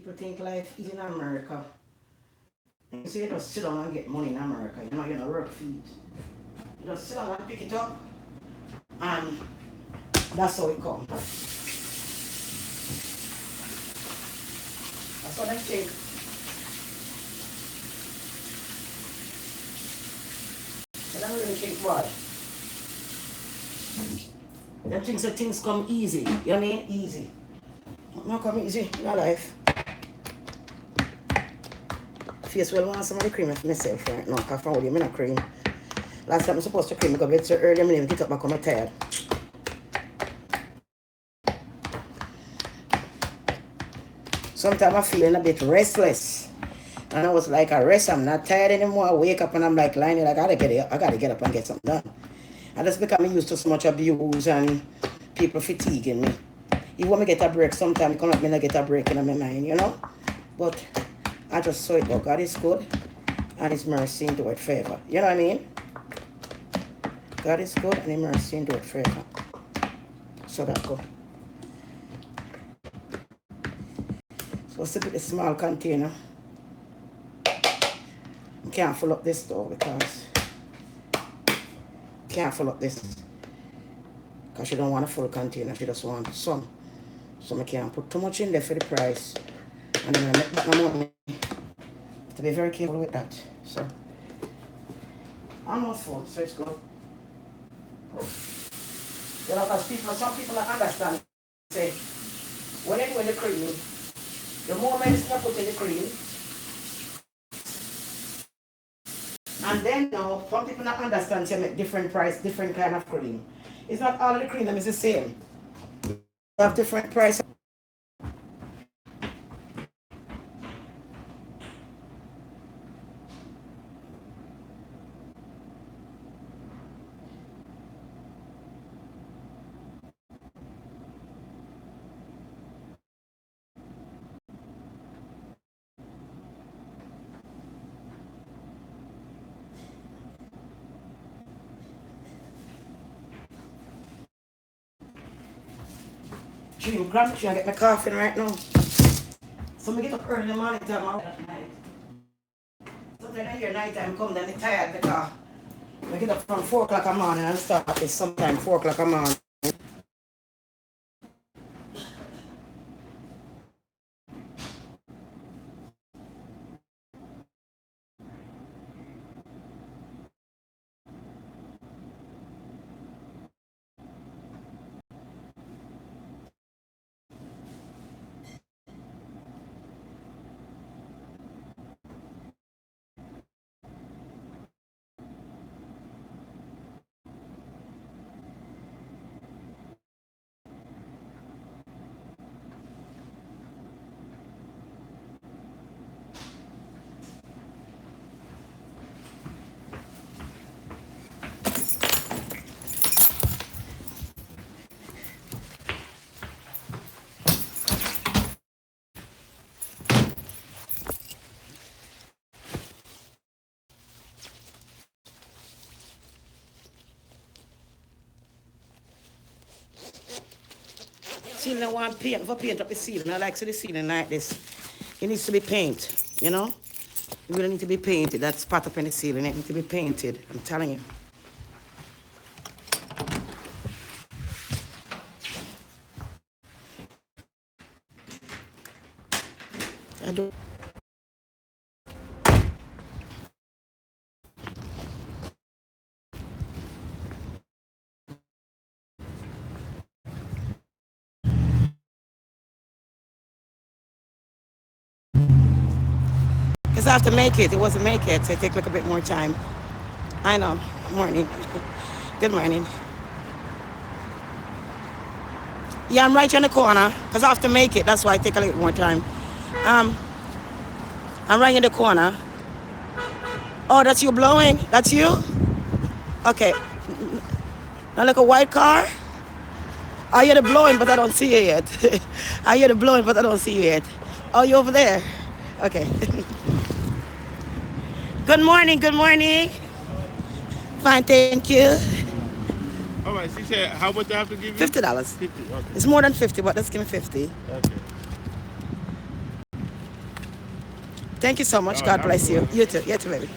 People think life is in America. You see, you just sit down and get money in America. You know work for it. You just sit down and pick it up, and that's how it comes. That's what I think. I don't really think why. Them things that things come easy. You know what I mean? Easy. Not come easy in your life. Face well want some of the cream for myself right now. Because from I'm not cream. Last time I'm supposed to cream because it's so early I'm going to get up back on my tired. Sometimes I'm feeling a bit restless. And I was like, I rest, I'm not tired anymore. I wake up and I'm like lying there, I gotta get up and get something done. I just become used to so much abuse and people fatiguing me. Even when I get a break, sometimes it come up me not get a break in my mind, you know? But I just saw it, but God is good and His mercy into it forever. You know what I mean? God is good and His mercy into it forever. So that go. So let's put a small container. I can't fill up this though because can't fill up this because she don't want a full container, she just wants some. So I can't put too much in there for the price. And then I make back my money. To be very careful with that. So I'm not full, so it's good. You know, because some people don't understand. Say, when you're doing the cream, the more medicine you put in the cream, and then now, some people don't understand you make different price, different kind of cream. It's not all of the cream that is the same. You have different price. Drink gratitude and get my coffee right now. So I get up early in the morning time at night. Sometimes I hear night time come, then I'm tired because I get up from 4 o'clock in the morning and start at sometime 4 o'clock in the morning. Ceiling I want paint, for paint up the ceiling. I like to see the ceiling like this. It needs to be painted, you know? It really need to be painted. That spot up in the ceiling, it needs to be painted. I'm telling you. I don't. Because I have to make it. It wasn't make it, so it take like a bit more time. I know. Morning. Good morning. Yeah, I'm right here in the corner. Because I have to make it. That's why it take a little more time. I'm right in the corner. Oh, that's you blowing? That's you? Okay. Now look, a white car. I hear the blowing, but I don't see you yet. I hear the blowing, but I don't see you yet. Oh, you over there? Okay. Good morning, good morning. Fine, thank you. All right, she said, how much do I have to give you? $50. 50, okay. It's more than 50, but let's give me 50. Okay. Thank you so much. All right, God have a bless good you. one. You too, baby.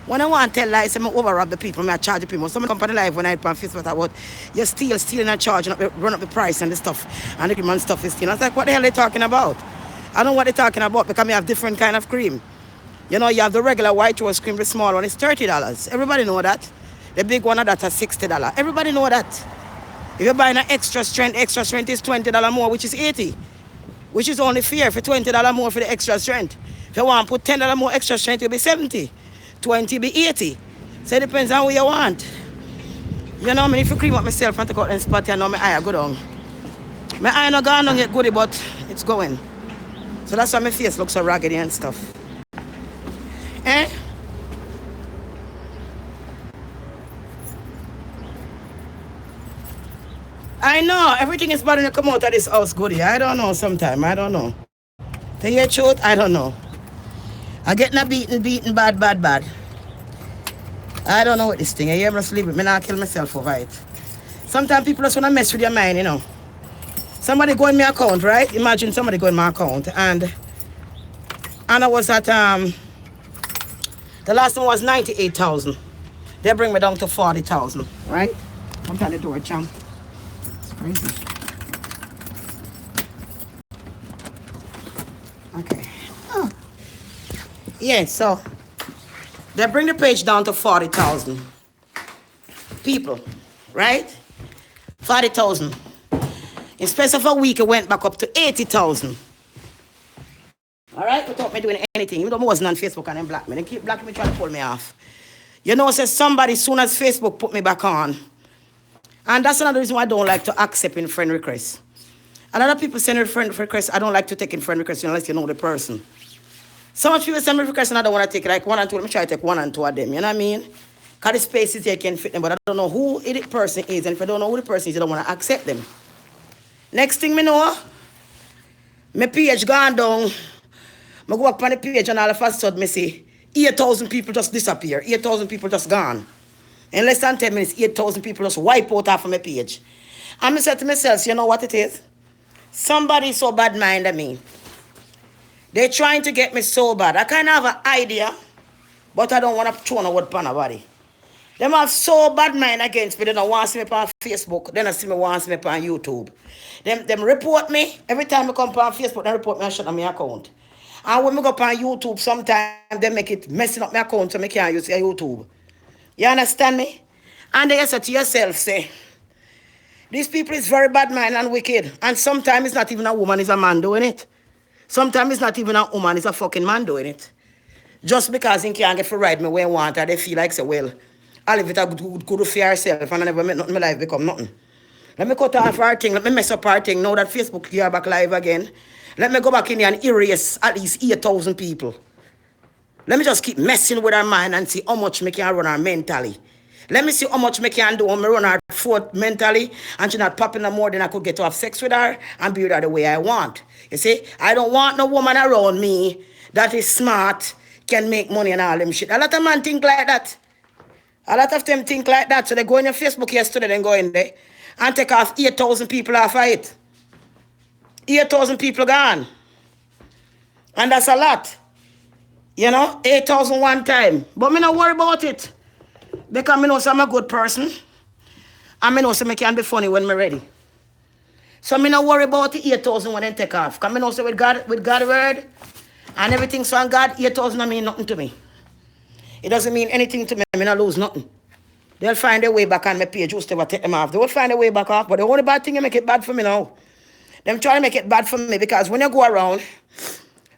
When I want to tell lies, I'm overrob the people, I charge the people. Some company live when I on Facebook about you stealing and charging up, run up the price and the stuff, and the cream and stuff is stealing. I was like, what the hell are they talking about? I don't know what they're talking about because we have different kind of cream. You know, you have the regular white rose cream, the small one is $30. Everybody know that. The big one of that is $60. Everybody know that. If you're buying an extra strength is $20 more, which is 80, which is only fair for $20 more for the extra strength. If you want to put $10 more extra strength, it'll be 70. 20 be 80. So it depends on what you want. You know, I mean, if you cream up myself and take out and spot, you know, my eye go down. My eye not gone down yet goody, but it's going. So that's why my face looks so raggedy and stuff. Eh? I know, everything is bad when you come out of this house, goody. I don't know sometime, I don't know. To hear truth, I don't know. I get not beaten, bad. I don't know what this thing. I hear me sleep with me, not kill myself over it. Sometimes people just want to mess with your mind, you know. Somebody go in my account, right? Imagine somebody go in my account and I was at the last one was 98,000. They bring me down to 40,000, right? I'm trying to do it, champ. It's crazy. Okay. Oh. Yeah, so they bring the page down to 40,000 people, right? 40,000. In space of a week, it went back up to 80,000. All right, without me doing anything. Even though I wasn't on Facebook and then block me. They keep blocking me, trying to pull me off. You know, says somebody, soon as Facebook put me back on. And that's another reason why I don't like to accept in friend requests. A lot of people send a friend request. I don't like to take in friend requests unless you know the person. So much people send me requests and I don't want to take like one and two. Let me try to take one and two of them. You know what I mean? Because the spaces here can fit them, but I don't know who the person is. And if I don't know who the person is, I don't want to accept them. Next thing me know, my page gone down. I go up on the page and all of a sudden I see 8,000 people just disappear. 8,000 people just gone. In less than 10 minutes, 8,000 people just wipe out off of my page. And I said to myself, you know what it is? Somebody so bad-minded me. They're trying to get me so bad. I kind of have an idea, but I don't want to throw no word upon nobody. Them have so bad mind against me. They don't want to see me on Facebook. They don't see me want to see me on YouTube. Them report me. Every time I come on Facebook, they report me and shut down my account. And when I go on YouTube, sometimes they make it messing up my account so I can't use YouTube. You understand me? And then you say to yourself, say, these people is very bad mind and wicked. And sometimes it's not even a woman, it's a man doing it. Sometimes it's not even a woman, it's a fucking man doing it. Just because he can't get for ride me where I want, and they feel like, say, well, I live it a good for yourself and I never make nothing in my life become nothing. Let me cut off our thing, let me mess up our thing, now that Facebook you are back live again. Let me go back in here and erase at least 8,000 people. Let me just keep messing with our mind and see how much we can run her mentally. Let me see how much we can do when we run her foot mentally and she's not popping no more than I could get to have sex with her and be with her the way I want. You see, I don't want no woman around me that is smart, can make money and all them shit. A lot of men think like that. A lot of them think like that. So they go on your Facebook yesterday, then go in there and take off 8,000 people off of it. 8,000 people gone. And that's a lot. You know, 8,000 one time. But me not worry about it. Because I know I'm a good person. And I know I can be funny when I'm ready. So I not worry about the 8,000 when they take off. Because I know with God word and everything so on God, 8,000 don't mean nothing to me. It doesn't mean anything to me. I not lose nothing. They'll find their way back on my page. Just never take them off. They will find their way back off. But the only bad thing they make it bad for me now. Them try to make it bad for me because when you go around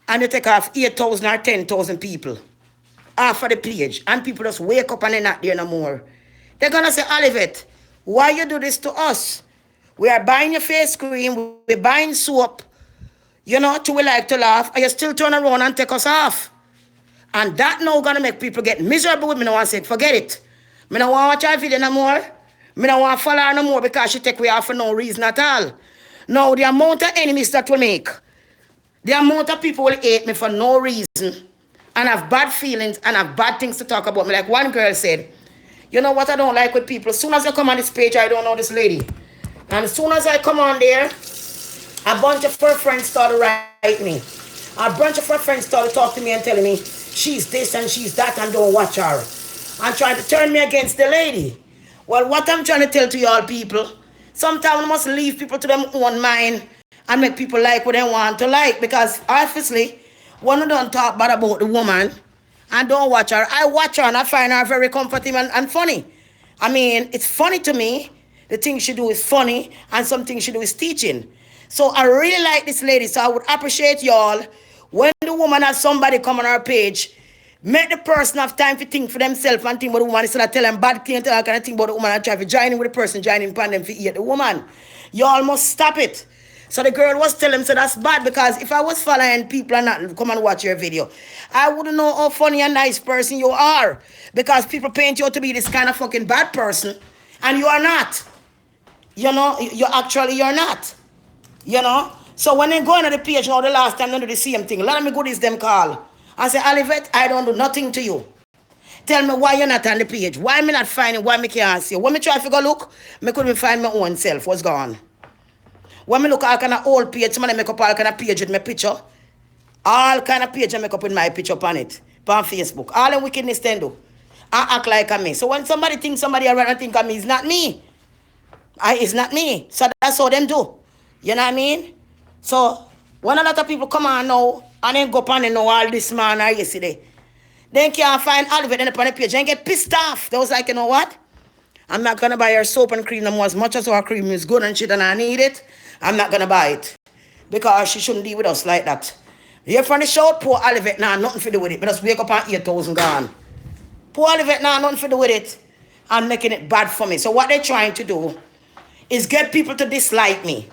and you take off 8,000 or 10,000 people off of the page and people just wake up and they're not there no more, they're going to say, Olivet, why you do this to us? We are buying your face cream, we're buying soap, you know, to we like to laugh, and you still turn around and take us off. And that now going to make people get miserable with me. I want to say, forget it. I don't want to watch her video no more. I don't want to follow her no more because she take me off for no reason at all. Now, the amount of enemies that will make, the amount of people will hate me for no reason and have bad feelings and have bad things to talk about me. Like one girl said, you know what I don't like with people? As soon as I come on this page, I don't know this lady. And as soon as I come on there, A bunch of her friends started writing me. A bunch of her friends started talking to me and telling me she's this and she's that and don't watch her. And trying to turn me against the lady. Well, what I'm trying to tell to y'all people, sometimes we must leave people to their own mind and make people like what they want to like. Because obviously, when I don't talk bad about the woman and don't watch her, I watch her and I find her very comforting and funny. I mean, it's funny to me. The things she do is funny and some things she do is teaching. So I really like this lady. So I would appreciate y'all when the woman has somebody come on her page, make the person have time to think for themselves and think about the woman instead of tell them bad things and all kind of think about the woman and try to join in with the person, join in upon them to eat the woman. Y'all must stop it. So the girl was telling him, so that's bad because if I was following people and not come and watch your video, I wouldn't know how funny and nice person you are. Because people paint you out to be this kind of fucking bad person and you are not. You know, you're not. You know? So when they go into the page now the last time they do the same thing, a lot of me goodies them call. I say, Olivet, I don't do nothing to you. Tell me why you're not on the page. Why me not finding, why me can't see you. When me try to go look, me couldn't find my own self. What's gone? When me look all kind of old page, somebody make up all kind of page with my picture. All kind of page I make up with my picture on it. On Facebook. All the wickedness they do. I act like I'm me. So when somebody thinks somebody around and think of me, it's not me. It's not me. So that's how them do. You know what I mean? So when a lot of people come on now and then go up and they know all this man or yesterday, they can't find all of it on the page and get pissed off. They was like, you know what? I'm not gonna buy her soap and cream no more. As much as her cream is good and shit and I need it, I'm not gonna buy it. Because she shouldn't deal with us like that. Here from the shout, poor Olivet now, nothing to do with it. But just wake up and 8,000 gone. Poor Olivet now, nothing to do with it. And making it bad for me. So what they're trying to do is get people to dislike me.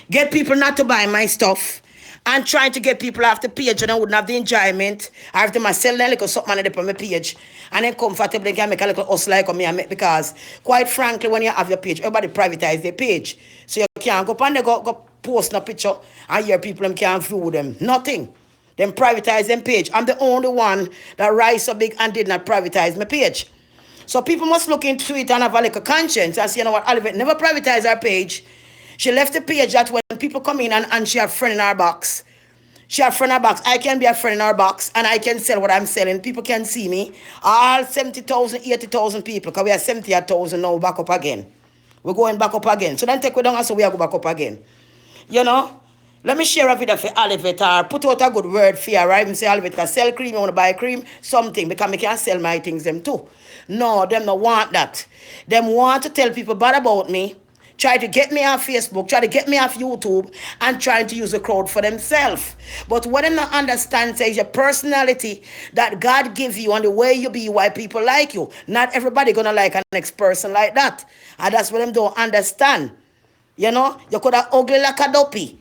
Get people not to buy my stuff. And trying to get people off the page and I wouldn't have the enjoyment. I have to sell a little something on my page. And then comfortably can make a little us like me. Because quite frankly, when you have your page, everybody privatize their page. So you can't go up and go post a picture and hear people them can't view them. Nothing. Them privatize them page. I'm the only one that rise so big and did not privatize my page. So people must look into it and have a little conscience and say, you know what, Olivet never privatized her page. She left the page that when people come in and she have a friend in our box. She have a friend in our box. I can be a friend in our box and I can sell what I'm selling. People can see me. All 70,000, 80,000 people, because we are 70,000 now back up again. We're going back up again. So then take we down and so we are go back up again. You know? Let me share a video for Olivet or put out a good word for you, right? And say, Olivet, can sell cream, you want to buy cream? Something, because I can sell my things them too. No, them don't want that. Them want to tell people bad about me, try to get me off Facebook, try to get me off YouTube, and trying to use the crowd for themselves. But what them not understand is your personality that God gives you and the way you be, why people like you. Not everybody gonna like a next person like that. And that's what them don't understand. You know, you could have ugly like a dopey.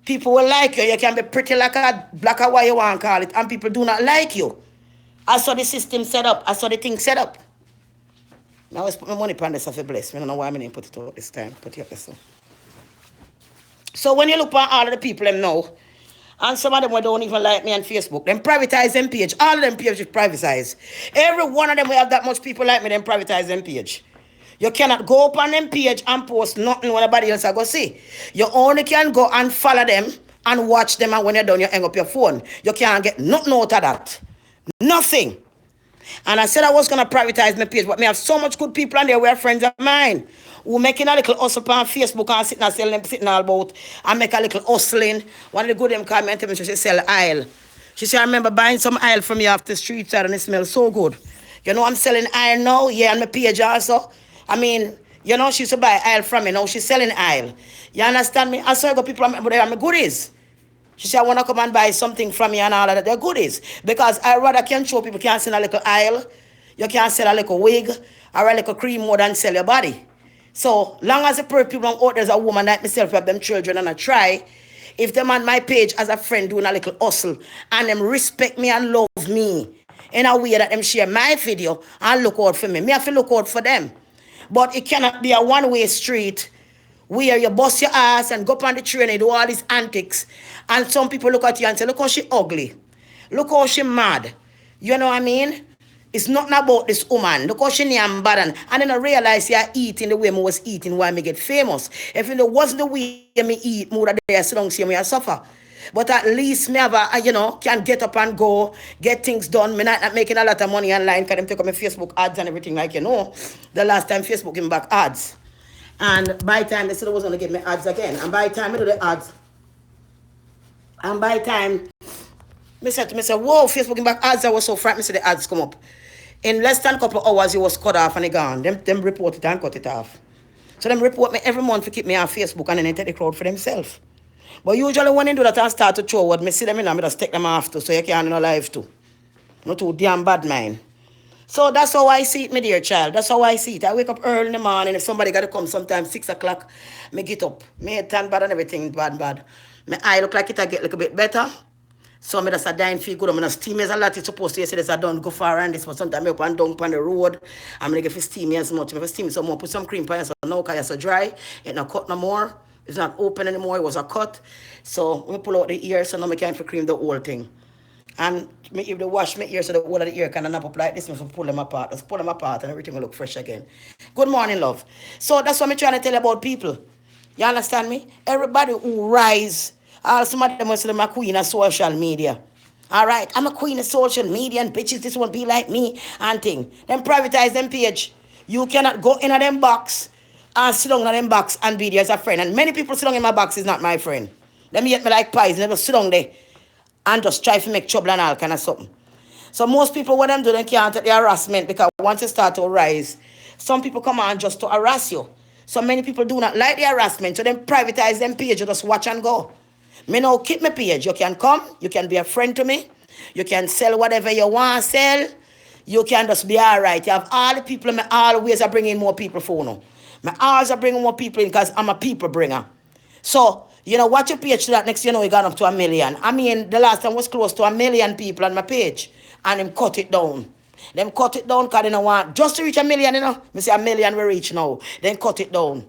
People will like you. You can be pretty like a black or white you want to call it. And people do not like you. I saw the system set up. I saw the thing set up. Now I was put my money on this. I feel blessed. I don't know why I didn't put it out this time. Put it up this. So when you look at all of the people them now, and some of them don't even like me on Facebook, them privatize them page. All of them page is privatized. Every one of them will have that much people like me, them privatize them page. You cannot go up on them page and post nothing when anybody else I go see. You only can go and follow them and watch them, and when you're done, you hang up your phone. You can't get nothing out of that. Nothing. And I said I was going to privatize my page, but me have so much good people on there who are friends of mine who making a little hustle on Facebook and sitting and selling them, sitting all about and make a little hustling. One of the good them come and tell me she sell aisle. She said, I remember buying some aisle from you off the street side and it smells so good. You know, I'm selling aisle now, yeah, on my page also. I mean, you know, she used to buy aisle from me. Now she's selling aisle. You understand me? I saw got people, but they are my goodies. She said, I want to come and buy something from you and all of that. They're goodies. Because I rather can show people can sell a little aisle. You can sell a little wig or a little cream more than sell your body. So long as the people out there's a woman like myself who have them children and I try, if them on my page as a friend doing a little hustle and them respect me and love me in a way that them share my video and look out for me. Me have to look out for them. But it cannot be a one-way street where you bust your ass and go up on the train and do all these antics. And some people look at you and say, look how she ugly. Look how she mad. You know what I mean? It's not about this woman. Look how she name bad and then I realize you're eating the way I was eating while me get famous. If it wasn't the way me eat, more there so long see me I suffer. But at least me have can get up and go, get things done. Me not making a lot of money online because them take up my Facebook ads and everything like The last time Facebook gave me back ads. And by the time they said they was gonna give me ads again. And by the time I do the ads, and by the time me said to me, whoa, Facebook gave me back ads, I was so frightened, me said the ads come up. In less than a couple of hours, it was cut off and it gone. Them report it and cut it off. So them report me every month to keep me on Facebook and then they take the crowd for themselves. But usually when they do that and start to show what me see them in, I just take them off too, so you can't no live too. Not too damn bad mind. So that's how I see it, my dear child. That's how I see it. I wake up early in the morning. If somebody got to come sometimes 6 o'clock, me get up. Me turn bad and everything bad. My eye look like it I get a little bit better. So I just a dying feel good. I'm gonna steam as a lot. It's supposed to say this I don't go far and this, but sometimes I up and down on the road. I'm gonna get steam as much. If I steam some more, put some cream on it so now because it's so dry. It's not cut no more. It's not open anymore. It was a cut. So we pull out the ear so now I can't cream the whole thing. And me if they wash my ear so the whole of the ear can nap up like this, me pull them apart. Just pull them apart and everything will look fresh again. Good morning, love. So that's what I'm trying to tell you about people. You understand me? Everybody who rise, some of them will say I'm a queen of social media. All right, I'm a queen of social media and bitches, this won't be like me and thing. Then privatize them page. You cannot go in a them box and sit down in them box and be there as a friend. And many people sit down in my box is not my friend. Let me get me like pies, never sit down there and just try to make trouble and all kind of something. So most people, what them do, they can't take the harassment because once you start to rise, some people come on just to harass you. So many people do not like the harassment, so then privatize them page, you just watch and go. Me now keep my page. You can come, you can be a friend to me, you can sell whatever you want to sell, you can just be all right. You have all the people, me always are bringing more people for now. Me always are bringing more people in because I'm a people bringer. So, watch your page to that next it gone up to 1 million. I mean, the last time was close to 1 million people on my page. And them cut it down. Them cut it down because they don't want, just to reach 1 million, Me say 1 million we reach now. Then cut it down.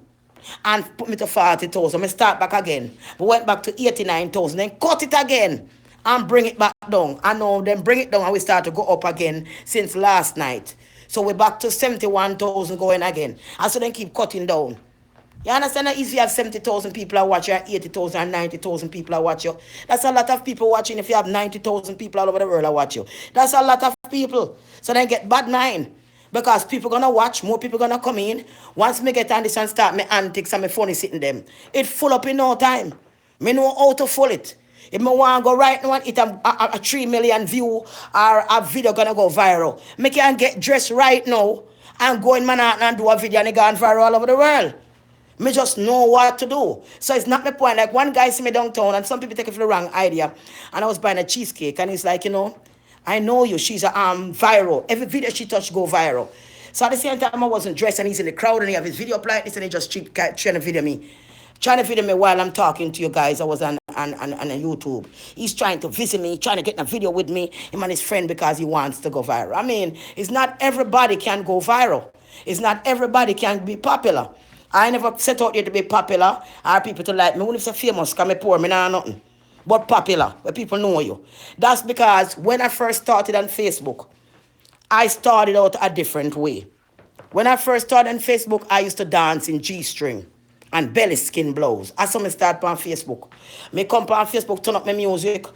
And put me to 40,000. I start back again. We went back to 89,000. Then cut it again. And bring it back down. And now then bring it down and we start to go up again since last night. So we're back to 71,000 going again. And so then keep cutting down. You understand that if you have 70,000 people that watch you, 80,000 and 90,000 people that watch you, that's a lot of people watching. If you have 90,000 people all over the world that watch you, that's a lot of people. So then get bad mind. Because people gonna watch, more people gonna come in. Once me get on this and start my antics and my phone is sitting them, it full up in no time. Me know how to full it. If me want to go right now and hit a 3 million view or a video gonna go viral, me can get dressed right now and go in Manhattan and do a video and it gone viral all over the world. Me just know what to do. So it's not my point. Like one guy see me downtown and some people take it for the wrong idea. And I was buying a cheesecake and he's like, I know you. She's viral. Every video she touched go viral. So at the same time I wasn't dressed and he's in the crowd and he have his video up like this and he just trying to video me. Trying to video me while I'm talking to you guys. I was on YouTube. He's trying to visit me, trying to get a video with me, him and his friend because he wants to go viral. I mean, it's not everybody can go viral. It's not everybody can be popular. I never set out here to be popular or people to like me. When it's famous, because I'm poor, I know nothing. But popular, where people know you. That's because when I first started on Facebook, I started out a different way. When I first started on Facebook, I used to dance in G-string and belly skin blouse. I saw me start on Facebook. Me come on Facebook, turn up my music.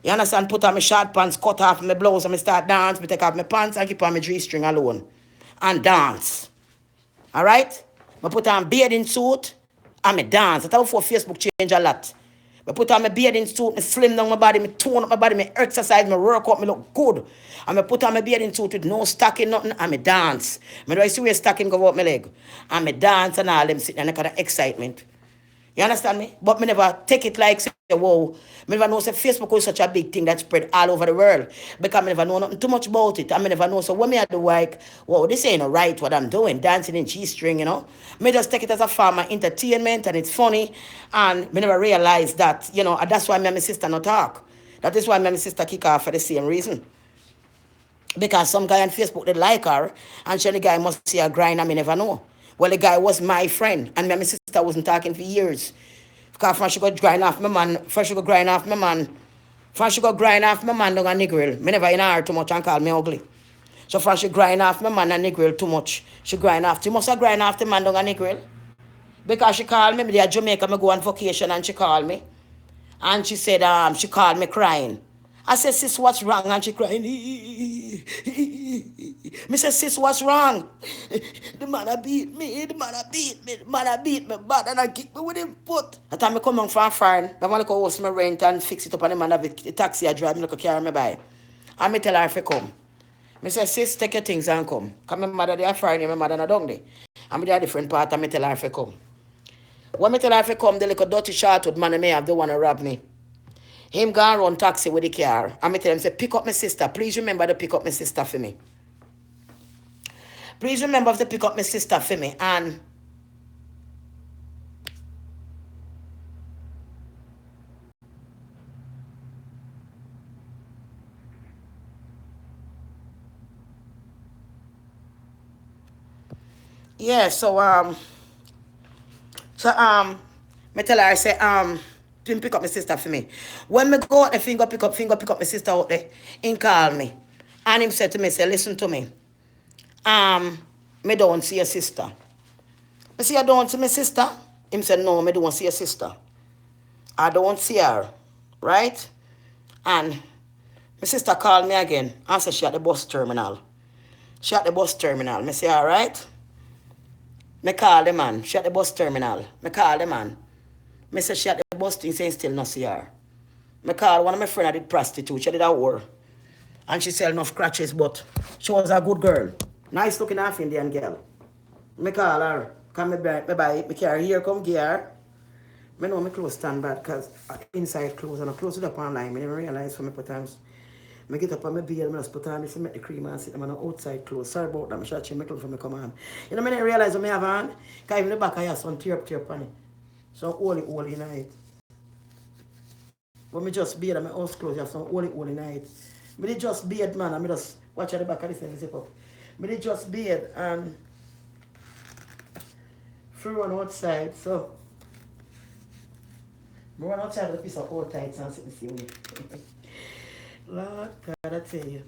You understand? Put on my short pants, cut off my blouse, and me start dance. Me take off my pants and keep on my G-string alone. And dance. Alright? I put on bathing suit and me dance. That's how before Facebook change a lot. I put on my bathing suit, me slim down my body, me tone up my body, me exercise, me work out, me look good. And I put on my bathing suit with no stocking, nothing, and me dance. Me do I see where stocking go out my leg. And me dance and all them sitting and I kind of excitement. You understand me? But me never take it like, say, whoa. Me never know, say, Facebook is such a big thing that spread all over the world. Because me never know nothing too much about it. And me never know, so when me I do like, whoa, this ain't right what I'm doing, dancing in G-string, Me just take it as a form of entertainment and it's funny. And me never realize that, and that's why me and my sister not talk. That is why me and my sister kick off for the same reason. Because some guy on Facebook, they like her, and the guy must see her grind and me never know. Well, the guy was my friend, and me and my sister wasn't talking for years. Because first she got grind off my man, first she got grind off my man down a niggerel. Me never in her too much and call me ugly. So far she grind off my man and Negril too much. She grind off. She must have grind off the man down and Negril. Because she called me there at Jamaica, me go on vacation and she called me. And she said, she called me crying. I said, sis, what's wrong? And she crying. Me said, sis, what's wrong? The man a beat me, the man a beat me, the man a beat me bad and I kick me with him foot. That time I come on from foreign, I want to go host my rent and fix it up and the man have the taxi I drive me like carry me by. And me tell her if I come. Me say, sis, take your things and come. Because my mother they are foreign, my mother not down there. And me they are different part and me tell her if I come. When me tell her if I come, the little dirty shortwood man may have the one to rob me. Him go and run taxi with the car. And me tell him, say, pick up my sister. Please remember to pick up my sister for me. Please remember to pick up my sister for me. And yeah, me tell her, I say, didn't pick up my sister for me. When me go out the finger pick up my sister out there, he call me. And him said to me, say, listen to me. Me don't see your sister. I say, I don't see my sister. Him said, no, me don't see your sister. I don't see her. Right? And my sister called me again and said she at the bus terminal. She at the bus terminal. Me say, all right. Me call the man. She at the bus terminal. Me call the man. Me say she at the bus thing saying still not see her. Me call one of my friends I did prostitute. She did a whore. And she sell enough scratches, but she was a good girl. Nice looking half Indian girl. Me call her. Come me buy me carry here come gear. Me know my clothes stand bad because inside clothes and I close it up online. I never realize for me put times. I get up on my bed and I just put on this and make the cream and sit them on the outside clothes. Sorry about that. I should change my clothes for me come on. You know, I didn't realize what I have on. Because even the back I have some tear up on it. So holy night. When I just beard and my house clothes, you have some holy night. I did just beard, man. I just watch at the back of this and zip up. I did just beard and free run outside. So I run outside with a piece of old tights and sit and see me. Lord God, I tell you.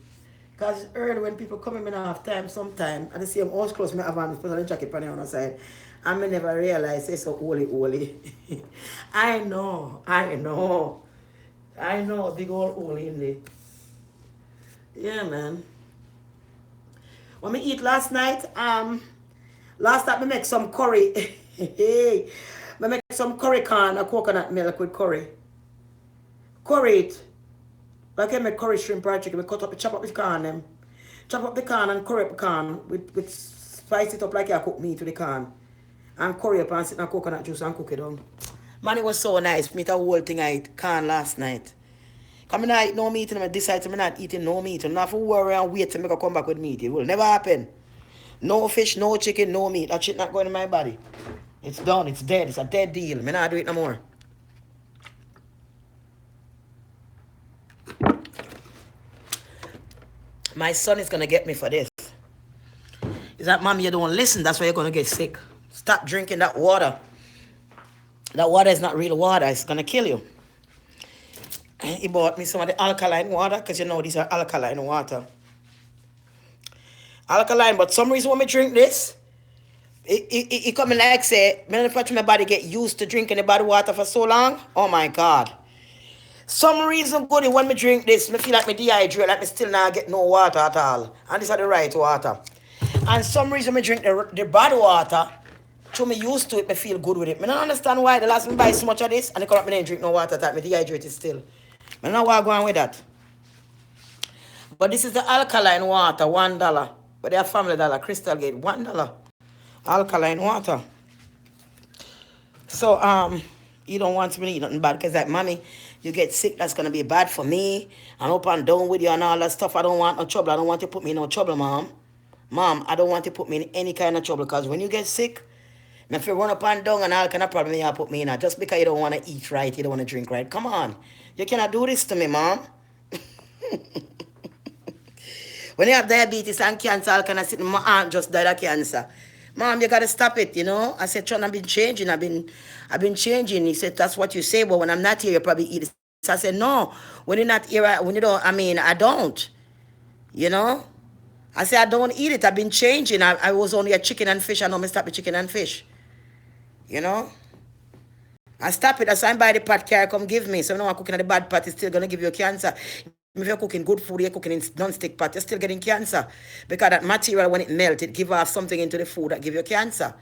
Because it's early when people come in half time sometime and the same house clothes I have on, put on the jacket on the other side. And I never realize it's so holy. I know, big old holy in there. Yeah, man. When I eat last night, last night I make some curry. Hey, I make some curry corn and coconut milk with curry. Curry it. Like I make curry shrimp fried chicken, I chop up the corn them. Chop up the corn and curry up the corn with spice it up like I cook meat with the corn. And curry up and sit in coconut juice and cook it down. Man, it was so nice. Me eat a whole thing I ate corn last night. Because I not eat no meat and I decide to not eating no meat. And not have to worry and wait till I come back with meat. It will never happen. No fish, no chicken, no meat. That shit not going in my body. It's done, it's dead. It's a dead deal. I not do it no more. My son is going to get me for this. Is that, Mommy, you don't listen. That's why you're going to get sick. Stop drinking that water. That water is not real water. It's going to kill you. He bought me some of the alkaline water because you know these are alkaline water. Alkaline, but some reason when I drink this, it coming like say, my body get used to drinking the bad water for so long. Oh my God. Some reason good when me drink this, me feel like me dehydrate, like me still not get no water at all. And this is the right water. And some reason me drink the bad water, so me used to it, me feel good with it. I don't understand why the last me buy so much of this, and I come up me didn't drink no water that me dehydrated still. I don't know why I go on with that. But this is the alkaline water, $1. But they are Family Dollar, Crystal Gate, $1. Alkaline water. So, you don't want me to eat nothing bad because like, Mommy, you get sick, that's going to be bad for me. And up and down with you and all that stuff. I don't want no trouble. I don't want to put me in no trouble, Mom. Mom, I don't want to put me in any kind of trouble because when you get sick, if you run up and down and all kind of problem you put me in, just because you don't want to eat right, you don't want to drink right. Come on. You cannot do this to me, Mom. When you have diabetes and cancer, all kind of sit, my aunt just died of cancer. Mom, you gotta stop it, you know. I said, John, I've been changing. I've been changing. He said, that's what you say, but when I'm not here, you probably eat it. So I said, no, when you're not here, when you don't, I mean, I don't. You know? I say I don't eat it. I've been changing. I was only a chicken and fish. I know me stop with chicken and fish. You know? I stop it. I say I buy the pot carry come give me. So no I'm cooking at the bad pot, it's still gonna give you cancer. If you're cooking good food, you're cooking in non-stick pot, you're still getting cancer. Because that material when it melts, it give off something into the food that give you cancer.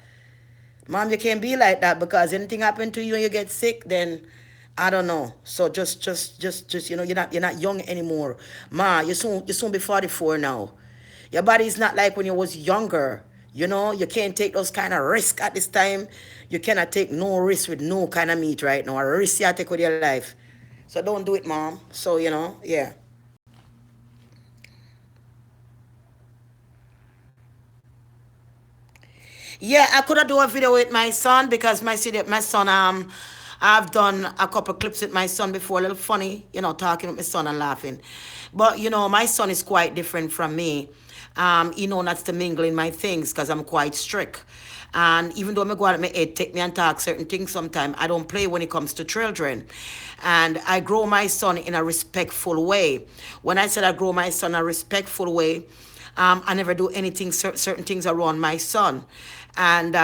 Mom, you can't be like that because anything happen to you and you get sick, then I don't know. So just you're not young anymore. Ma, you soon be 44 now. Your body is not like when you was younger. You can't take those kind of risk at this time. You cannot take no risk with no kind of meat right now. A risk you take with your life. So don't do it, mom. So yeah. Yeah, I could have do a video with my son because my son I've done a couple clips with my son before, a little funny, talking with my son and laughing. But my son is quite different from me. He know not to mingle in my things because I'm quite strict. And even though I go out at my head, take me and talk certain things sometimes, I don't play when it comes to children. And I grow my son in a respectful way. When I said I grow my son in a respectful way, I never do anything, certain things around my son. And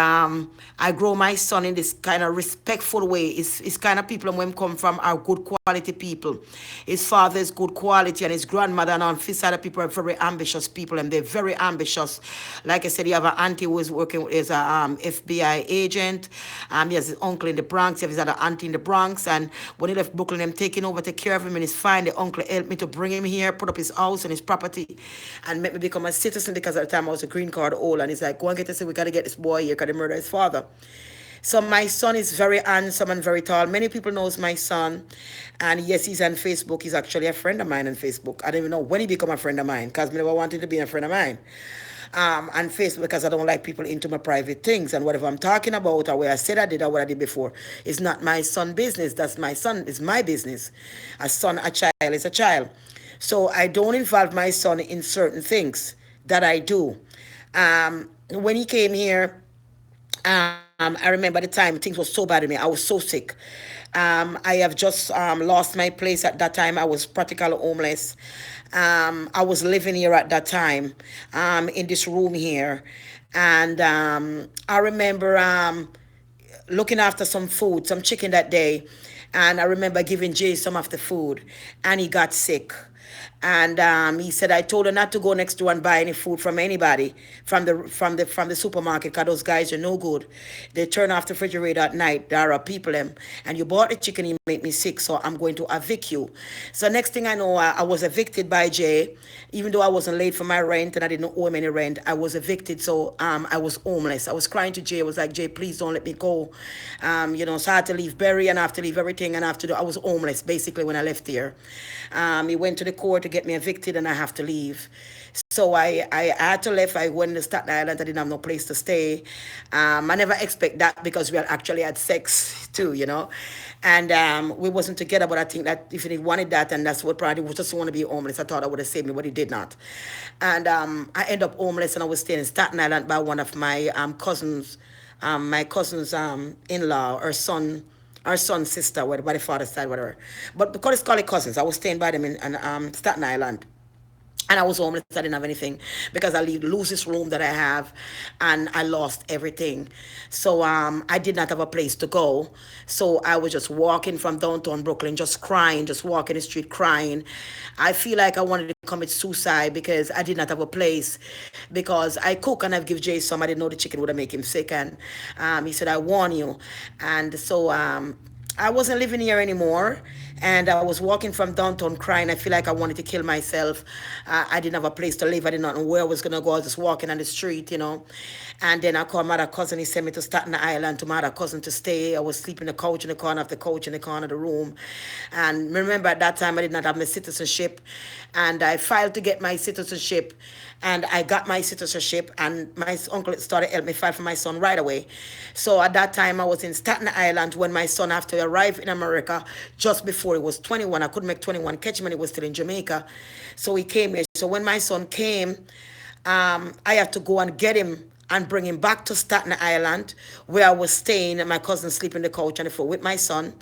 I grow my son in this kind of respectful way. It's kind of people when come from are good quality people. His father is good quality, and his grandmother and on his side of people are very ambitious people, and they're very ambitious. Like I said, you have an auntie who is working as a FBI agent. He has his uncle in the Bronx. He has his other auntie in the Bronx. And when he left Brooklyn, I'm taking over, take care of him, and it's fine. The uncle helped me to bring him here, put up his house and his property, and make me become a citizen because at the time I was a green card holder. And he's like, go and get this, we got to get this boy here because they murdered his father. So my son is very handsome and very tall. Many people knows my son. And yes, he's on Facebook. He's actually a friend of mine on Facebook. I don't even know when he become a friend of mine because I never wanted to be a friend of mine. On Facebook because I don't like people into my private things. And whatever I'm talking about or where I said I did or what I did before is not my son business. That's my son. It's my business. A son, a child is a child. So I don't involve my son in certain things that I do. When he came here, I remember the time things were so bad to me. I was so sick. I have just lost my place at that time. I was practically homeless. I was living here at that time in this room here. And I remember looking after some food, some chicken that day. And I remember giving Jay some of the food. And he got sick. And he said I told her not to go next door and buy any food from anybody from the supermarket because those guys are no good. They turn off the refrigerator at night. There are people them, and you bought the chicken. You make me sick, so I'm going to evict you. So next thing I know, I was evicted by Jay, even though I wasn't late for my rent and I didn't owe him any rent. I was evicted, so I was homeless. I was crying to Jay. I was like, Jay, please don't let me go. So I had to leave Berry and I have to leave everything and I have to do. I was homeless basically when I left here. He went to the court to get me evicted and I have to leave. So I had to leave. I went to Staten Island. I didn't have no place to stay. I never expect that because we had actually had sex too. And we wasn't together, but I think that if he wanted that, and that's what probably was just want to be homeless, I thought I would have saved me, but he did not. And I ended up homeless and I was staying in Staten Island by one of my cousins, in-law, her son's sister, by the father's side, whatever. But because it's called it cousins, I was staying by them in Staten Island. And I was homeless. I didn't have anything because I lose this room that I have, and I lost everything. So I did not have a place to go. So I was just walking from downtown Brooklyn, just crying, just walking the street crying. I feel like I wanted to commit suicide because I did not have a place. Because I cook and I give Jay some. I didn't know the chicken would have make him sick, and he said, "I warn you." And so I wasn't living here anymore, and I was walking from downtown crying. I feel like I wanted to kill myself. I didn't have a place to live. I did not know where I was gonna go. I was just walking on the street. And then I called my other cousin. He sent me to Staten Island to my other cousin to stay. I was sleeping in the couch in the corner of the couch in the corner of the room. And remember at that time I did not have my citizenship, and I filed to get my citizenship. And I got my citizenship, and my uncle started helping me file for my son right away. So at that time, I was in Staten Island when my son, after he arrived in America, just before he was 21. I couldn't make 21, catch him when he was still in Jamaica. So he came here. So when my son came, I had to go and get him and bring him back to Staten Island, where I was staying, and my cousin sleeping on the couch on the floor with my son.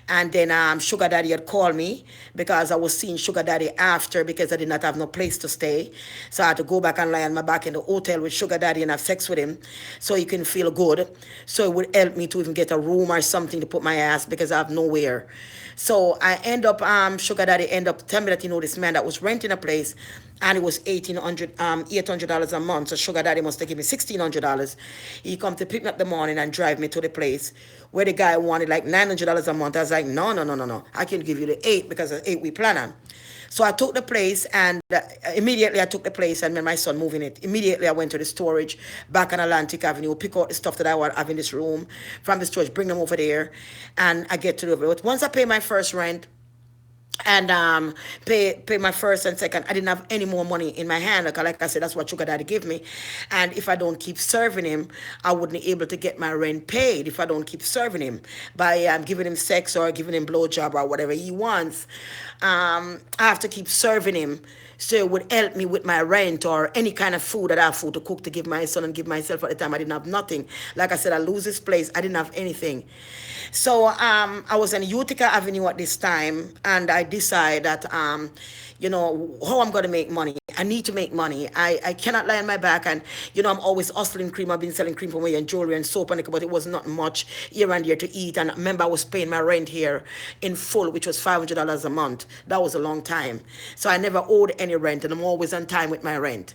And then Sugar Daddy had called me because I was seeing Sugar Daddy after, because I did not have no place to stay. So I had to go back and lie on my back in the hotel with Sugar Daddy and have sex with him so he can feel good. So it would help me to even get a room or something to put my ass, because I have nowhere. So I end up, Sugar Daddy end up telling me that, this man that was renting a place, and it was $800 a month. So Sugar Daddy must have given me $1,600. He come to pick me up the morning and drive me to the place where the guy wanted like $900 a month. I was like, no, no, no, no, no. I can give you the eight, because it's 8 we plan on. So I took the place, and immediately I took the place and made my son move in it. Immediately I went to the storage back on Atlantic Avenue, pick out the stuff that I want to have in this room from the storage, bring them over there, and I get to the road. Once I pay my first rent, and pay my first and second, I didn't have any more money in my hand. Like I said, that's what Sugar Daddy gave me. And if I don't keep serving him, I wouldn't be able to get my rent paid if I don't keep serving him by giving him sex or giving him blowjob or whatever he wants. I have to keep serving him, so it would help me with my rent or any kind of food that I have food to cook to give my son and give myself. At the time I didn't have nothing. Like I said, I lose this place, I didn't have anything. So I was in Utica Avenue at this time, and I decided that how I'm going to make money. I need to make money. I cannot lie on my back, and I'm always hustling cream. I've been selling cream for me and jewelry and soap and liquor, but it was not much here and there to eat. And I remember I was paying my rent here in full, which was $500 a month. That was a long time. So I never owed any rent, and I'm always on time with my rent.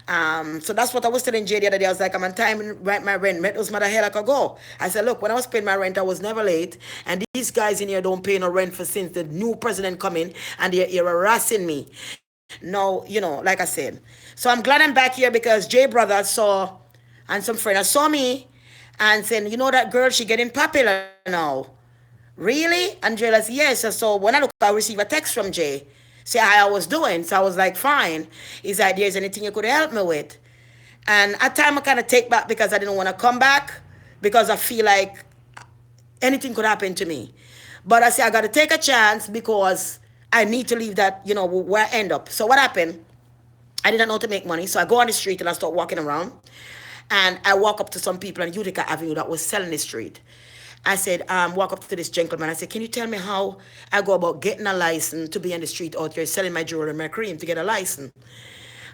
So that's what I was telling Jay the other day. I was like, I'm on time and write my rent. Met those mother hell I could go. I said, look, when I was paying my rent, I was never late. And these guys in here don't pay no rent for since the new president come in, and they're harassing me. No, like I said. So I'm glad I'm back here, because Jay brother saw, and some friends saw me and said, that girl, she getting popular now. Really? And Jay said, yes. So when I look, I receive a text from Jay. Say how I was doing. So I was like, fine. He's like, there's anything you could help me with? And at time I kind of take back, because I didn't want to come back, because I feel like anything could happen to me. But I say I got to take a chance, because I need to leave that, where I end up. So what happened? I didn't know how to make money. So I go on the street and I start walking around. And I walk up to some people on Utica Avenue that was selling the street. I said, walk up to this gentleman. I said, can you tell me how I go about getting a license to be on the street out here selling my jewelry and my cream to get a license?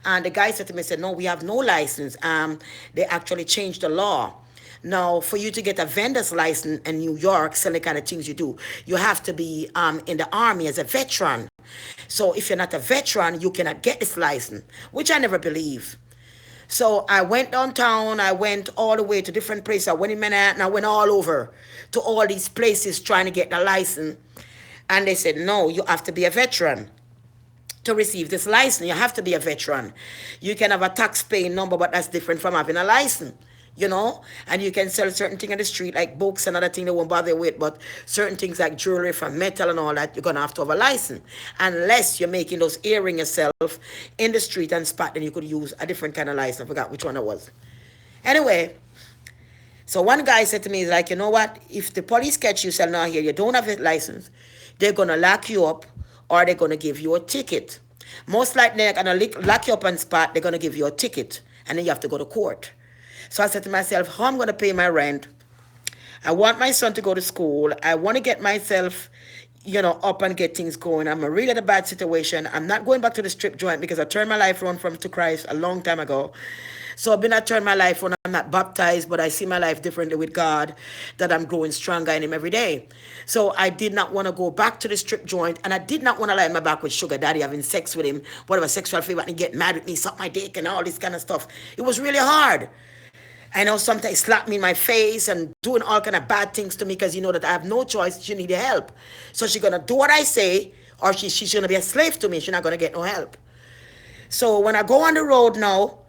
And the guy said to me, said, no, we have no license. They actually changed the law. Now, for you to get a vendor's license in New York, selling the kind of things you do, you have to be in the Army as a veteran. So if you're not a veteran, you cannot get this license, which I never believe. So I went downtown, I went all the way to different places. I went in Manhattan, I went all over to all these places trying to get the license. And they said, no, you have to be a veteran to receive this license. You have to be a veteran. You can have a tax-paying number, but that's different from having a license. And you can sell certain things on the street, like books and other things they won't bother with, but certain things like jewelry from metal and all that, you're going to have a license. Unless you're making those earrings yourself in the street and spot, then you could use a different kind of license. I forgot which one it was. Anyway, so one guy said to me, he's like, you know what? If the police catch you selling out here, you don't have a license, they're going to lock you up, or they're going to give you a ticket. Most likely, they're going to lock you up on spot, they're going to give you a ticket, and then you have to go to court. So I said to myself, how I'm going to pay my rent? I want my son to go to school. I want to get myself, up and get things going. I'm really in a bad situation. I'm not going back to the strip joint, because I turned my life around from to Christ a long time ago. So I've been I turned my life around. I'm not baptized, but I see my life differently with God, that I'm growing stronger in him every day. So I did not want to go back to the strip joint, and I did not want to lie in my back with Sugar Daddy, having sex with him, whatever sexual favor, and get mad with me, suck my dick and all this kind of stuff. It was really hard. I know sometimes slap me in my face and doing all kind of bad things to me, because that I have no choice. She need help. So she's going to do what I say, or she's going to be a slave to me. She's not going to get no help. So when I go on the road now,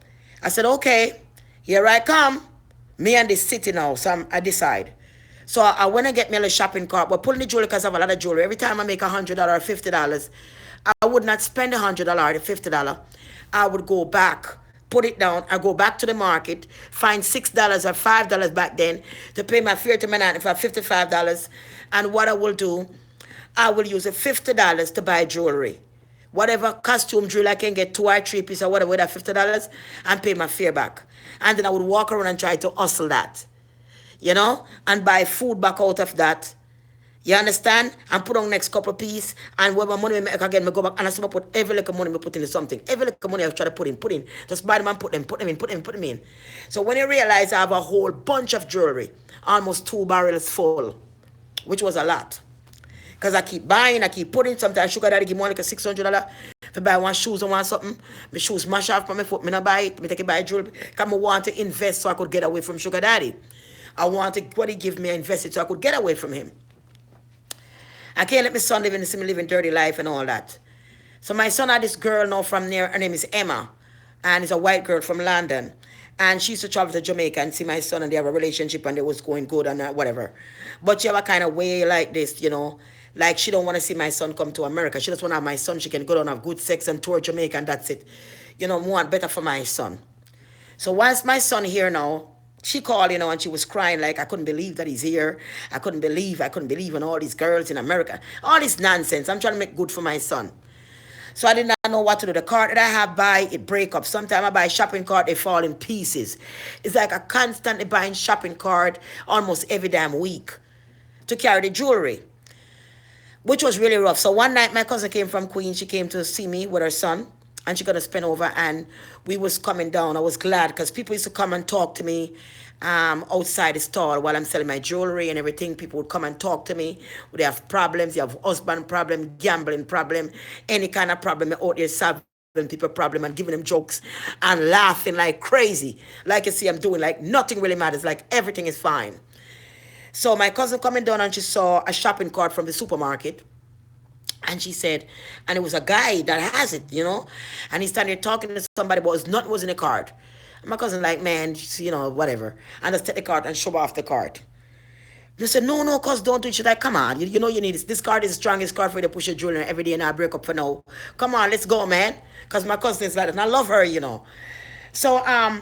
I said, okay, here I come. Me and this city now. So I decide. So I went and get me a little shopping cart. But pulling the jewelry, because I have a lot of jewelry. Every time I make $100 or $50, I would not spend $100 or $50. I would go back, put it down. I go back to the market, find $6 or $5 back then to pay my fare to Manhattan for $55. And what I will do, I will use the $50 to buy jewelry, whatever costume drill I can get, 2 or 3 pieces or whatever, with that $50 and pay my fare back. And then I would walk around and try to hustle that, and buy food back out of that. You understand? And put on next couple piece. And when my money I make again, I go back and I still put every little money I put into something. Every little money I try to put in. Just buy them and put them in. So when you realize I have a whole bunch of jewelry, almost 2 barrels full, which was a lot. Because I keep buying, I keep putting. Sometimes sugar daddy give me like a $600 to buy one shoes or one something. My shoes mash off from my foot. Me not buy it. Me take it buy jewelry. Because I want to invest so I could get away from sugar daddy. I want to, what he give me, I invest it so I could get away from him. I can't let my son see me living dirty life and all that. So my son had this girl now from there. Her name is Emma. And it's a white girl from London. And she used to travel to Jamaica and see my son, and they have a relationship and it was going good and whatever. But she have a kind of way like this, Like she don't want to see my son come to America. She just want to have my son. She can go down and have good sex and tour Jamaica and that's it. Want better for my son. So once my son here now, she called, and she was crying like, I couldn't believe that he's here. I couldn't believe, and all these girls in America. All this nonsense. I'm trying to make good for my son. So I did not know what to do. The cart that I have buy, it break up. Sometimes I buy a shopping cart, they fall in pieces. It's like I constantly buying shopping cart almost every damn week to carry the jewelry, which was really rough. So one night my cousin came from Queens. She came to see me with her son. And she got to spend over, and we was coming down. I was glad because people used to come and talk to me outside the store while I'm selling my jewelry and everything. People would come and talk to me. They have problems. They have husband problem, gambling problem, any kind of problem out there, solving people problem and giving them jokes and laughing like crazy. Like you see I'm doing, like nothing really matters. Like everything is fine. So my cousin coming down and she saw a shopping cart from the supermarket. And she said, and it was a guy that has it, and he's standing there talking to somebody, but nothing was in the cart. And my cousin like, man, whatever. And just take the cart and shove off the cart. They said, no, cuz don't do it. She's like, come on, you know you need this. This cart is the strongest cart for you to push your jewelry every day and I break up for now. Come on, let's go, man. Because my cousin is like that, and I love her, So,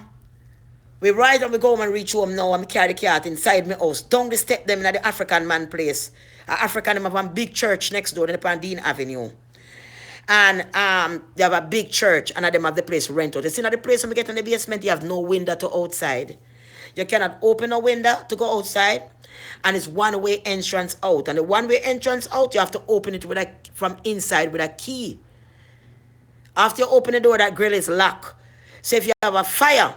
we ride and we go home and reach home now, and we carry the cart inside my house. Down the step them in the African man place. African them have one big church next door on Dean Avenue. And they have a big church and them have the place rented. You see now the place when we get in the basement, you have no window to outside. You cannot open a window to go outside. And it's one-way entrance out. And the one-way entrance out, you have to open it from inside with a key. After you open the door, that grill is locked. So if you have a fire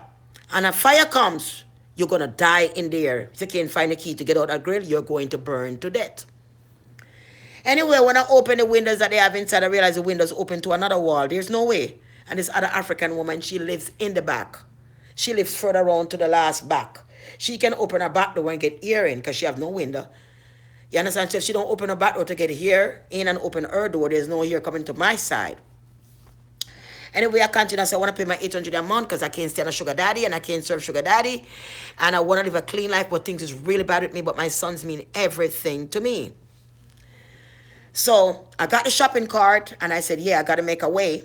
and a fire comes, you're going to die in there. If you can't find a key to get out that grill, you're going to burn to death. Anyway, when I open the windows that they have inside, I realize the windows open to another wall. There's no way. And this other African woman, she lives in the back. She lives further around to the last back. She can open her back door and get air in because she have no window. You understand? So if she don't open her back door to get air in and open her door, there's no air coming to my side. Anyway, I continue. I say I want to pay my $800 a month because I can't stand a sugar daddy and I can't serve sugar daddy. And I want to live a clean life, but things is really bad with me. But my sons mean everything to me. So I got the shopping cart and I said, yeah, I got to make a way.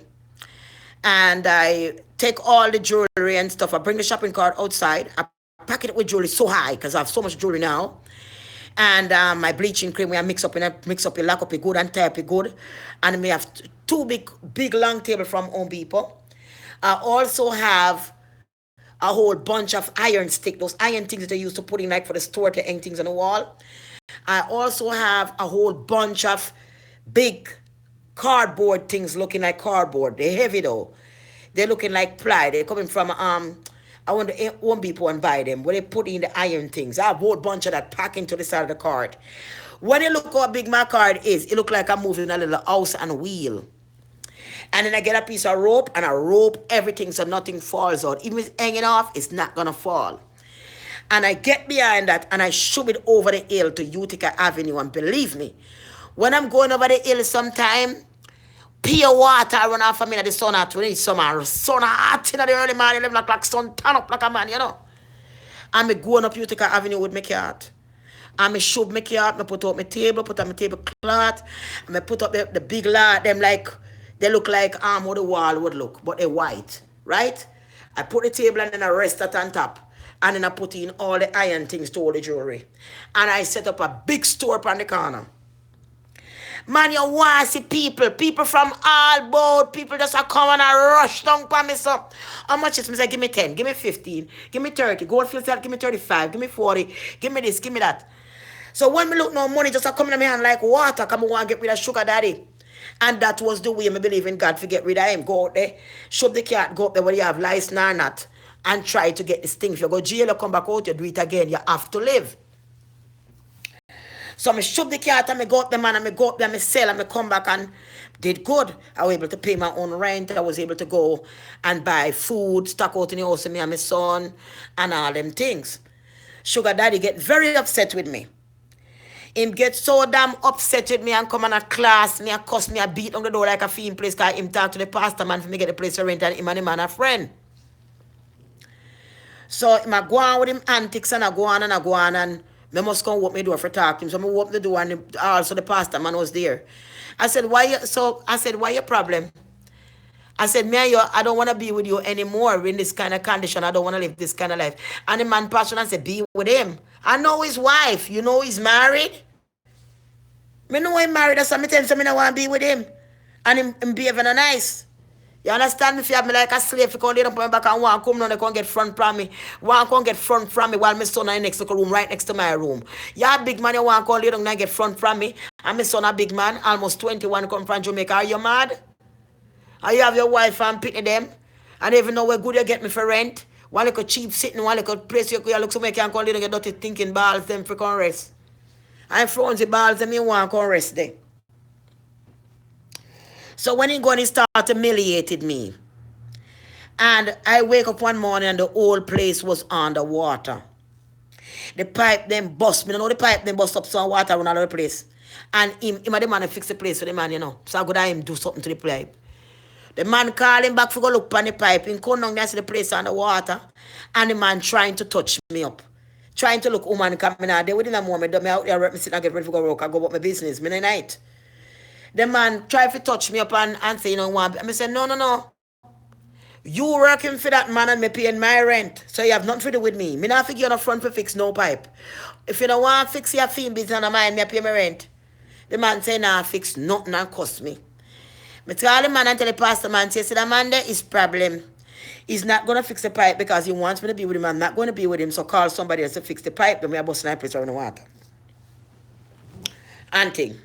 And I take all the jewelry and stuff. I bring the shopping cart outside. I pack it with jewelry so high because I have so much jewelry now. And my bleaching cream, we mix up, lock up it good and tie up it good. And we have two big long table from Home Depot. I also have a whole bunch of iron stick, those iron things that they used to put in like for the store to hang things on the wall. I also have a whole bunch of big cardboard things looking like cardboard. They're heavy though. They're looking like ply. They're coming from I went to Home Depot and buy them where they put in the iron things. I have a whole bunch of that packed into the side of the cart. When you look how big my cart is, it look like I'm moving a little house and wheel. And then I get a piece of rope and I rope everything so nothing falls out. Even if it's hanging off, it's not gonna fall. And I get behind that and I shove it over the hill to Utica Avenue. And believe me, when I'm going over the hill sometime, pure water run off of me in the sun at when it's summer. Sun hot in the early morning, 11 o'clock, sun turn up like a man, And me going up Utica Avenue with my cart. And me shove my cart, me put out my table, put on my tablecloth, and me put up the big lot, them like, they look like how the wall would look, but they're white, right? I put the table and then I rest that on top. And then I put in all the iron things to all the jewelry. And I set up a big store on the corner. Man, you want to see people. People from all boat. People just are coming and rush down for me. So, how much is me? Say, give me 10, give me 15, give me 30. Goldfield said, give me 35, give me 40, give me this, give me that. So when me look no money just a coming to me hand like water, come I want to get rid of sugar daddy. And that was the way I believe in God to get rid of him. Go out there, shove the cat, go up there whether you have license or not, and try to get this thing. If you go jail, you come back out, you do it again. You have to live. So I shove the cat and I go up there, man, and I go up there and I sell and I come back and did good. I was able to pay my own rent. I was able to go and buy food, stock out in the house with me and my son and all them things. Sugar daddy get very upset with me. Him get so damn upset with me and come on a class, me and cuss me and beat on the door like a fiend place because him talk to the pastor man for me get the place for rent and him and him and a friend. So I go on with him antics and I go on and I must come open the door for talk to him. So I open the door and also the pastor man was there. I said, why your problem? I said, me and you, I don't want to be with you anymore in this kind of condition. I don't want to live this kind of life. And the man pastor and said, be with him. I know his wife. You know he's married. Me know him married. That's why I tell him, so I don't want to be with him. And him behaving nice. You understand me? If you have me like a slave, you can't lay down my back and want to come down, they can't get front from me. Want to get front from me while my son is next to the room, right next to my room. You a big man, you want to lay down and get front from me. And my son a big man, almost 21, come from Jamaica. Are you mad? And you have your wife and pity them. And even know where good you get me for rent. One little cheap sitting, one little place you look so make you can't lay down, get dirty thinking balls them for come rest. I frowns the balls them, you want to come rest there. So when he go and he started humiliated me. And I wake up one morning and the whole place was underwater. The pipe then bust. Me know the pipe then bust up some water around all over the place. And him and the man fix the place for the man, you know. So I go down him do something to the pipe. The man call him back for go look on the pipe. He come down there see the place underwater. And the man trying to touch me up. Trying to look woman coming out there within a moment. Me out there me sit and get ready to go work. I go about my business. Me night. The man try to touch me up and say, you know what? I say, no. You working for that man and me paying my rent. So you have nothing to do with me. Me not figure you on the front to fix no pipe. If you don't want to fix your thing business on mine, me pay my rent. The man say, nah, fix nothing and cost me. Me tell the man and tell the pastor man, say, the man there is problem. He's not going to fix the pipe because he wants me to be with him. I'm not going to be with him. So call somebody else to fix the pipe. Then we are busting my place around the water. And thing.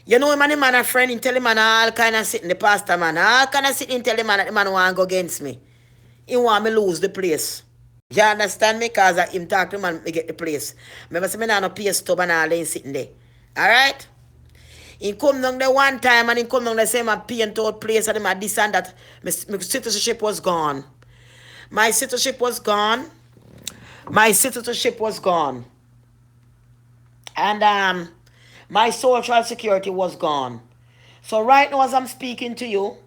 You know him and the man a friend, he tell him man all kind of sitting, the pastor man, all kind of sitting, tell the man that the man want to go against me. He want me lose the place. You understand me? Because him talk to the man, me get the place. Remember, say me not no pay stub and all, they sitting there. Alright? He come down there one time and he come down there say my paint out place and my this and that. My citizenship was gone. My citizenship was gone. My citizenship was gone. And my social security was gone. So right now as I'm speaking to you,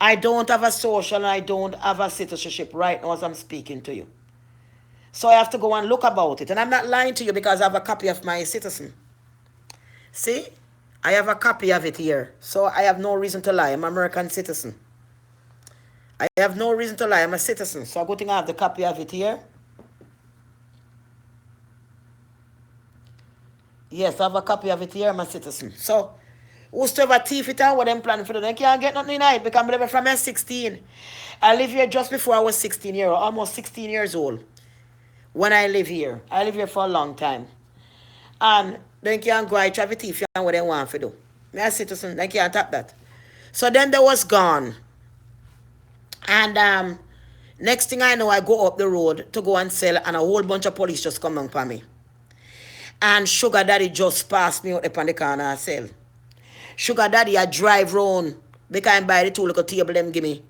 I don't have a social and I don't have a citizenship right now as I'm speaking to you. So I have to go and look about it. And I'm not lying to you because I have a copy of my citizen. See? I have a copy of it here. So I have no reason to lie. I'm an American citizen. I have no reason to lie. I'm a citizen. So I go think I have the copy of it here. Yes, I have a copy of it here. I'm a citizen. So, whosoever thief it out, what them planning for them, they can't get nothing in it because I'm living from 16. I live here just before I was 16 years old, almost 16 years old. When I live here. I live here for a long time. And they can't go out, try to thief and what they want to do. I'm a citizen, they can't tap that. So then they was gone. And next thing I know, I go up the road to go and sell and a whole bunch of police just come down for me. And Sugar Daddy just passed me out upon the corner and sell. Sugar Daddy, I drive round. They can't buy the two little table them give me.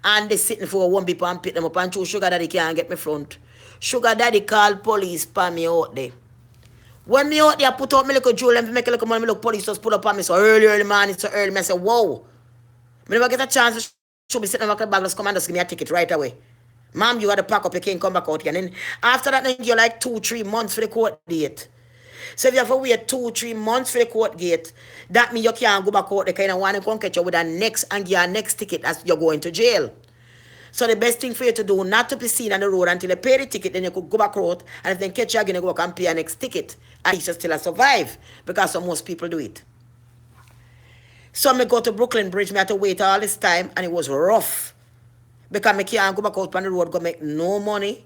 And they sitting for one people and pick them up and two Sugar Daddy can't get me front. Sugar Daddy called police for me out there. When me out there, I put out my little jewel and make a little money, my little police just pull up on me. So early man, it's so early. I say, whoa. I never get a chance to show me sitting in the bag, just come and just give me a ticket right away. Mom, you got to pack up, you can't come back out here. And then after that, then you're like 2-3 months for the court date. So if you have to wait 2-3 months for the court gate, that means you can't go back out. They kind of want to come catch you with a next and get a next ticket as you're going to jail. So the best thing for you to do, not to be seen on the road until you pay the ticket, then you could go back out, and if they catch you again, you go back and pay a next ticket. And you still survive, because so most people do it. So me go to Brooklyn Bridge, me had to wait all this time, and it was rough. Because me can't go back out on the road, go make no money.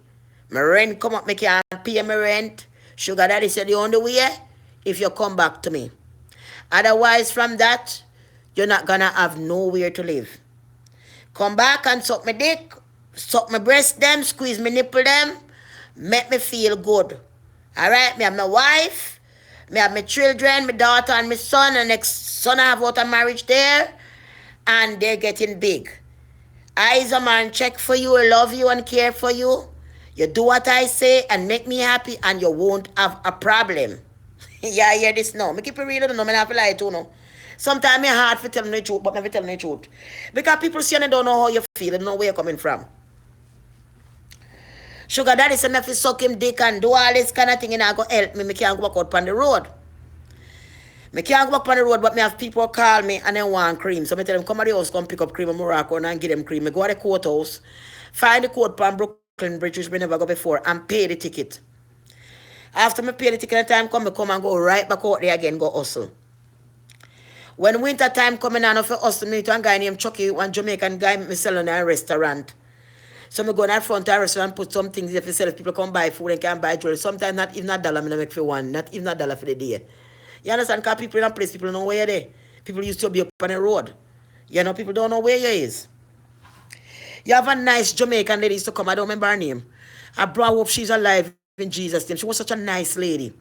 My rent come up, me can't pay my rent. Sugar daddy said the only way, if you come back to me. Otherwise, from that, you're not gonna have nowhere to live. Come back and suck my dick, suck my breast them, squeeze my nipple them, make me feel good. Alright, me have my wife, me have my children, my daughter and my son, and next son I have out of marriage there, and they're getting big. I, as a man, check for you, love you, and care for you. You do what I say and make me happy, and you won't have a problem. Yeah, I hear this now. Me keep it real, no, me not have to lie too, no. Sometimes it's hard to tell me the truth, but never tell me the truth. Because people see and they don't know how you feel, they don't know where you're coming from. Sugar daddy said me have to suck him dick and do all this kind of thing and I go help me. Me can't go back out on the road. Me can't go back on the road, but me have people call me and they want cream. So me tell them, come to the house, come pick up cream in Morocco and give them cream. Me go to the courthouse, find the court on Brooklyn Bridge, which we never go before, and pay the ticket. After me pay the ticket, the time come, me come and go right back out there again, go hustle. When winter time coming on, for hustle, me to a guy named Chucky, one Jamaican guy, me selling in a restaurant. So me go in that front of the restaurant, put some things if you sell, if people come buy food and can buy jewelry. Sometimes not even $1 me make for one, not even $1 for the day. You understand? Because people in a place, people know where you're there. People used to be up on the road. You know, people don't know where you is. You have a nice Jamaican lady used to come, I don't remember her name. I brought up, she's alive in Jesus' name. She was such a nice lady.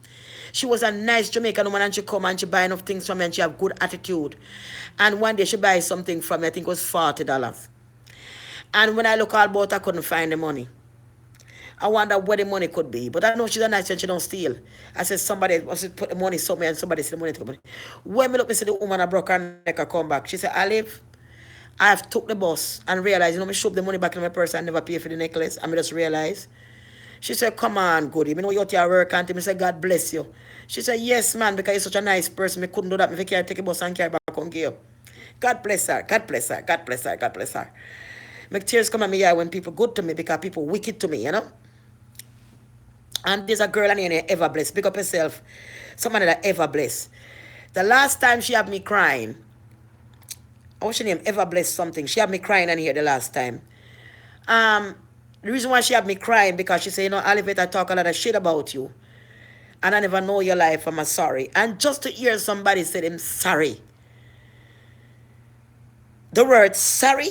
She was a nice Jamaican woman and she come and she buy enough things from me and she have good attitude. And one day she buy something from me, I think it was $40. And when I look all about, I couldn't find the money. I wonder where the money could be. But I know she's a nice and she don't steal. I said somebody must put the money somewhere and somebody said the money to me. When me look, me see the woman I broke her neck, I come back. She said, Olive, I have took the bus and realized, me shove the money back in my purse and never pay for the necklace. And me just realized. She said, come on, goody. Me know you're at work, auntie. Me say, God bless you. She said, yes, man, because you're such a nice person. Me couldn't do that. Me can't take a bus and carry back home give you. God bless her. God bless her. God bless her. God bless her. Make tears come at me eye when people good to me because people wicked to me, you know? And there's a girl in here ever blessed. Pick up yourself. Somebody that ever blessed. The last time she had me crying, what's her name? Ever blessed something. She had me crying in here the last time. The reason why she had me crying because she said, you know, Olivet, I talk a lot of shit about you. And I never know your life. I'm sorry. And just to hear somebody say I'm sorry. The word sorry.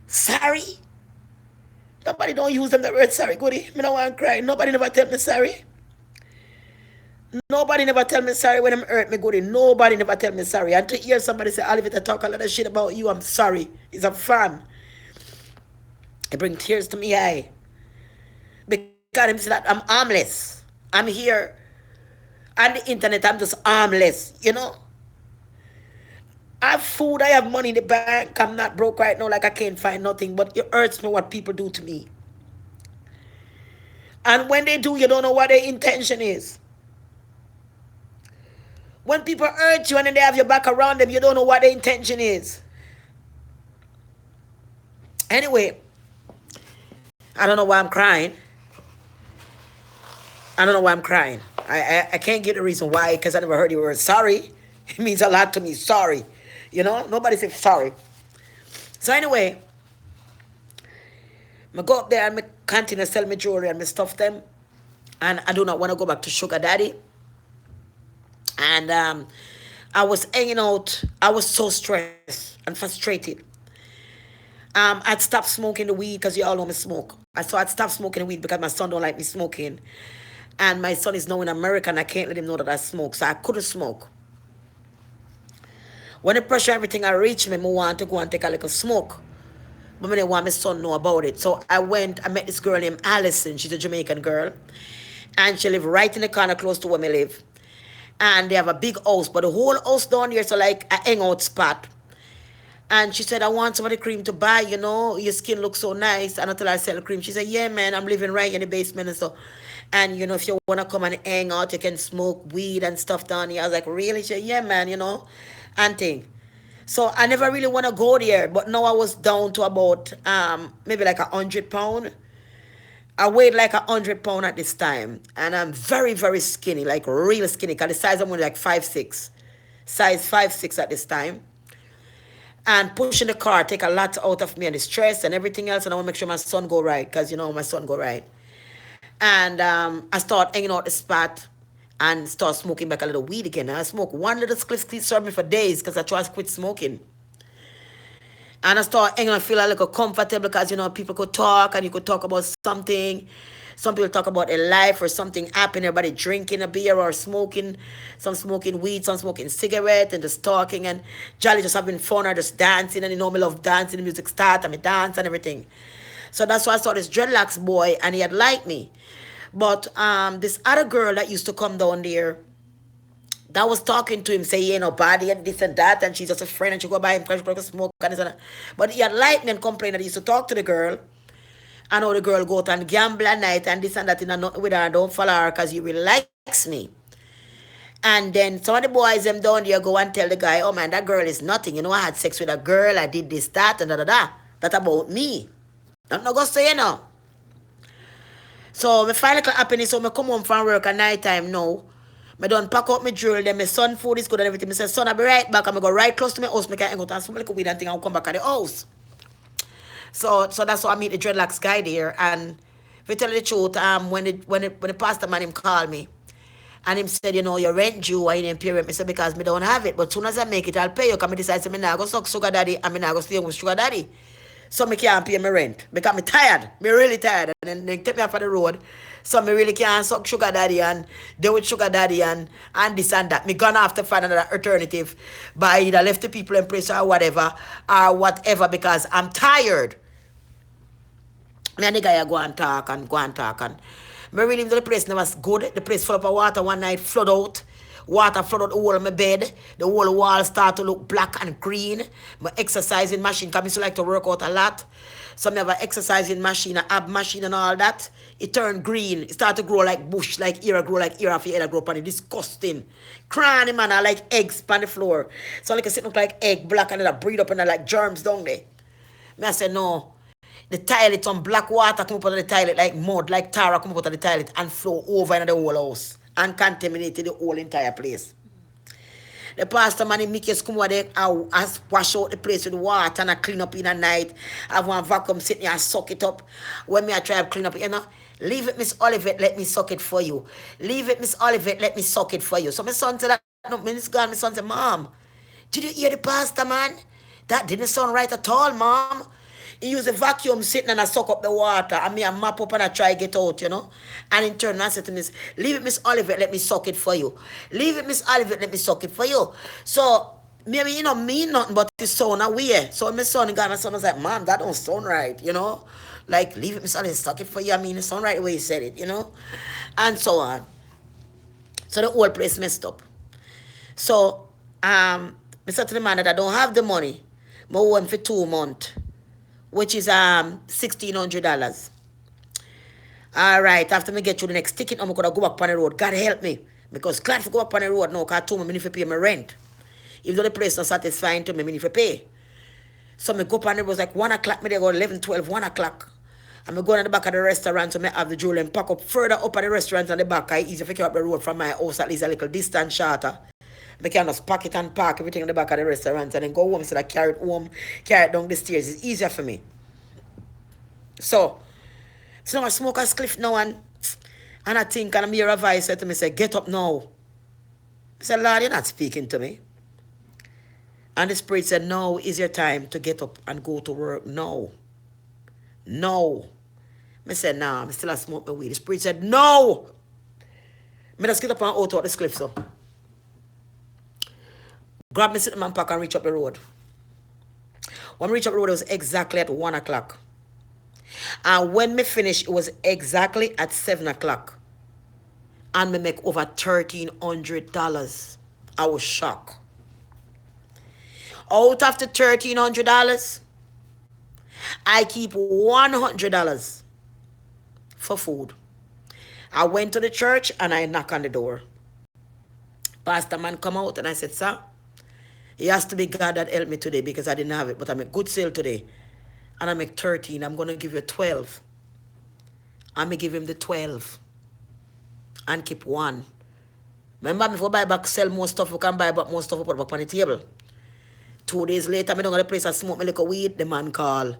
Sorry. Nobody don't use them the word sorry, goody. Me don't want to cry. Nobody never tell me sorry. Nobody never tell me sorry when I'm hurt me, goody. Nobody never tell me sorry. And to hear somebody say, Olivet, I talk a lot of shit about you, I'm sorry. It's a fan. It brings tears to me eye. Because him say that I'm armless. I'm here on the internet, I'm just armless, you know. I have food, I have money in the bank, I'm not broke right now, like I can't find nothing, but it hurts me what people do to me. And when they do, you don't know what their intention is. When people hurt you and then they have your back around them, you don't know what their intention is. Anyway, I don't know why I'm crying. I don't know why I'm crying. I can't get the reason why, because I never heard the word sorry. It means a lot to me, sorry. You know, nobody says sorry. So anyway, I go up there and I continue to sell my jewelry and my stuff them. And I do not want to go back to Sugar Daddy. And I was hanging out. I was so stressed and frustrated. I'd stopped smoking the weed because you all know me smoke. So I'd stopped smoking the weed because my son don't like me smoking. And my son is now in America and I can't let him know that I smoke. So I couldn't smoke. When the pressure everything I reached me, I want to go and take a little smoke. But I didn't want my son to know about it. So I met this girl named Allison. She's a Jamaican girl. And she live right in the corner close to where I live. And they have a big house. But the whole house down there is like a hangout spot. And she said, I want some of the cream to buy, you know. Your skin looks so nice. And until I sell the cream, she said, yeah, man, I'm living right in the basement and stuff. And, you know, if you want to come and hang out, you can smoke weed and stuff down here. I was like, really? She said, yeah, man, you know. And thing. So I never really want to go there. But now I was down to about maybe like 100 pounds. I weighed like 100 pounds at this time. And I'm very, very skinny, like real skinny. Because the size I'm only like 5'6". size 5'6" at this time. And pushing the car take a lot out of me and the stress and everything else. And I want to make sure my son go right, because you know my son go right. And I start hanging out the spot and start smoking back a little weed again. And I smoke one little spliff, served me for days because I try to quit smoking. And I start hanging and feel a little comfortable because, you know, people could talk and you could talk about something. Some people talk about their life or something happened. Everybody drinking a beer or smoking, some smoking weed, some smoking cigarette and just talking and jolly just having fun or just dancing. And you know me love dancing, the music start and me dance and everything. So that's why I saw this dreadlocks boy and he had liked me. But this other girl that used to come down there that was talking to him, say he ain't nobody and this and that, and she's just a friend and she go by him because she smoke and this and that. But he had liked me and complained that he used to talk to the girl. I know the girl go out and gamble at night and this and that, and nothing with her. Don't follow her because he really likes me. And then some of the boys them down there go and tell the guy, oh man, that girl is nothing. You know, I had sex with a girl, I did this, that, and da da da. That about me. I'm not gonna say you know. So me finally happen so me come home from work at night time now. Me done pack up my jewelry, then my son food is good and everything. Me say, son, I'll be right back. I'm gonna go right close to my house, make I hang out and smoke a little weed and thing, I'll come back at the house. So that's how I meet the dreadlocks guy there. And if you tell you the truth, when the pastor man him called me and him said, you know, your rent due, I didn't pay rent. I said, because me don't have it. But soon as I make it, I'll pay you. Because I decide to me now go suck sugar daddy and me now go stay with sugar daddy. So me can't pay my rent. Because me tired. Me really tired. And then they take me off of the road. So me really can't suck sugar daddy and deal with sugar daddy and this and that. Me gonna have to find another alternative by either left the people in place or whatever because I'm tired. Me and the guy go and talk and go and talk and me really the place never was good. The place full up of water one night, flood out. Water flood out the whole of my bed. The whole wall start to look black and green. My exercising machine, because I used to like to work out a lot. So I have an exercising machine, an ab machine and all that. It turned green. It started to grow like bush, like ear grow like ear off your head grow up on it. Disgusting. Cranny man, I like eggs on the floor. So like I sit look like egg black and then I breathe up and I like germs down there. Me I said no. The toilet, some black water come up out of the toilet like mud, like tar come up out of the toilet and flow over into the whole house and contaminated the whole entire place. The pastor man in Mickey's come over there, I wash out the place with water and I clean up in the night. I have one vacuum sitting here and suck it up. When me I try to clean up, you know, leave it, Miss Olivet, let me suck it for you. Leave it, Miss Olivet, let me suck it for you. So my son said that, no, my son said, Mom, did you hear the pastor man? That didn't sound right at all, Mom. He used a vacuum sitting and I suck up the water and me I mop up and I try to get out, you know. And in turn I said to Miss, leave it, Miss Olivet, let me suck it for you. Leave it, Miss Olivet, let me suck it for you. So maybe, you know, mean nothing but it sound weird. So my son was like, Mom, that don't sound right, you know. Like, leave it, Miss Olivet, suck it for you. I mean, it sound right the way he said it, you know. And so on. So the whole place messed up. So I said to the man that I don't have the money. I owe him for 2 months. Which is $1,600. All right, after me get through the next ticket, I'm gonna go back on the road. God help me. Because glad to go back on the road now, because I told me I need to pay my rent. Even though the place not satisfying to me, I need to pay. So I go up on the road, it was like 1 o'clock, me there go 11, 12, 1 o'clock. I'm going to the back of the restaurant, so I have the jewelry and pack up further up at the restaurant on the back. It's easy to pick up the road from my house, at least a little distance shorter. I can just pack it and park everything in the back of the restaurant and then go home. So I carry it home, carry it down the stairs. It's easier for me. So now I smoke a spliff now and I think, and I hear a voice said to me, say, get up now. I said, Lord, you're not speaking to me. And the Spirit said, no, is your time to get up and go to work. No. No. I said, nah, I'm still a smoke my weed. The Spirit said, no. I just get up and out of the cliff, so. Grab me, sit in my pack and reach up the road. When I reached up the road, it was exactly at 1 o'clock. And when me finished, it was exactly at 7 o'clock. And me make over $1,300. I was shocked. Out of the $1,300, I keep $100 for food. I went to the church and I knocked on the door. Pastor man come out and I said, sir, it has to be God that helped me today because I didn't have it. But I make good sale today. And I make 13. I'm going to give you 12. I'm going to give him the 12. And keep 1. Remember, before buy back, sell more stuff, we can buy back more stuff, we put back on the table. 2 days later, me don't go to the place, I smoke me little weed, the man call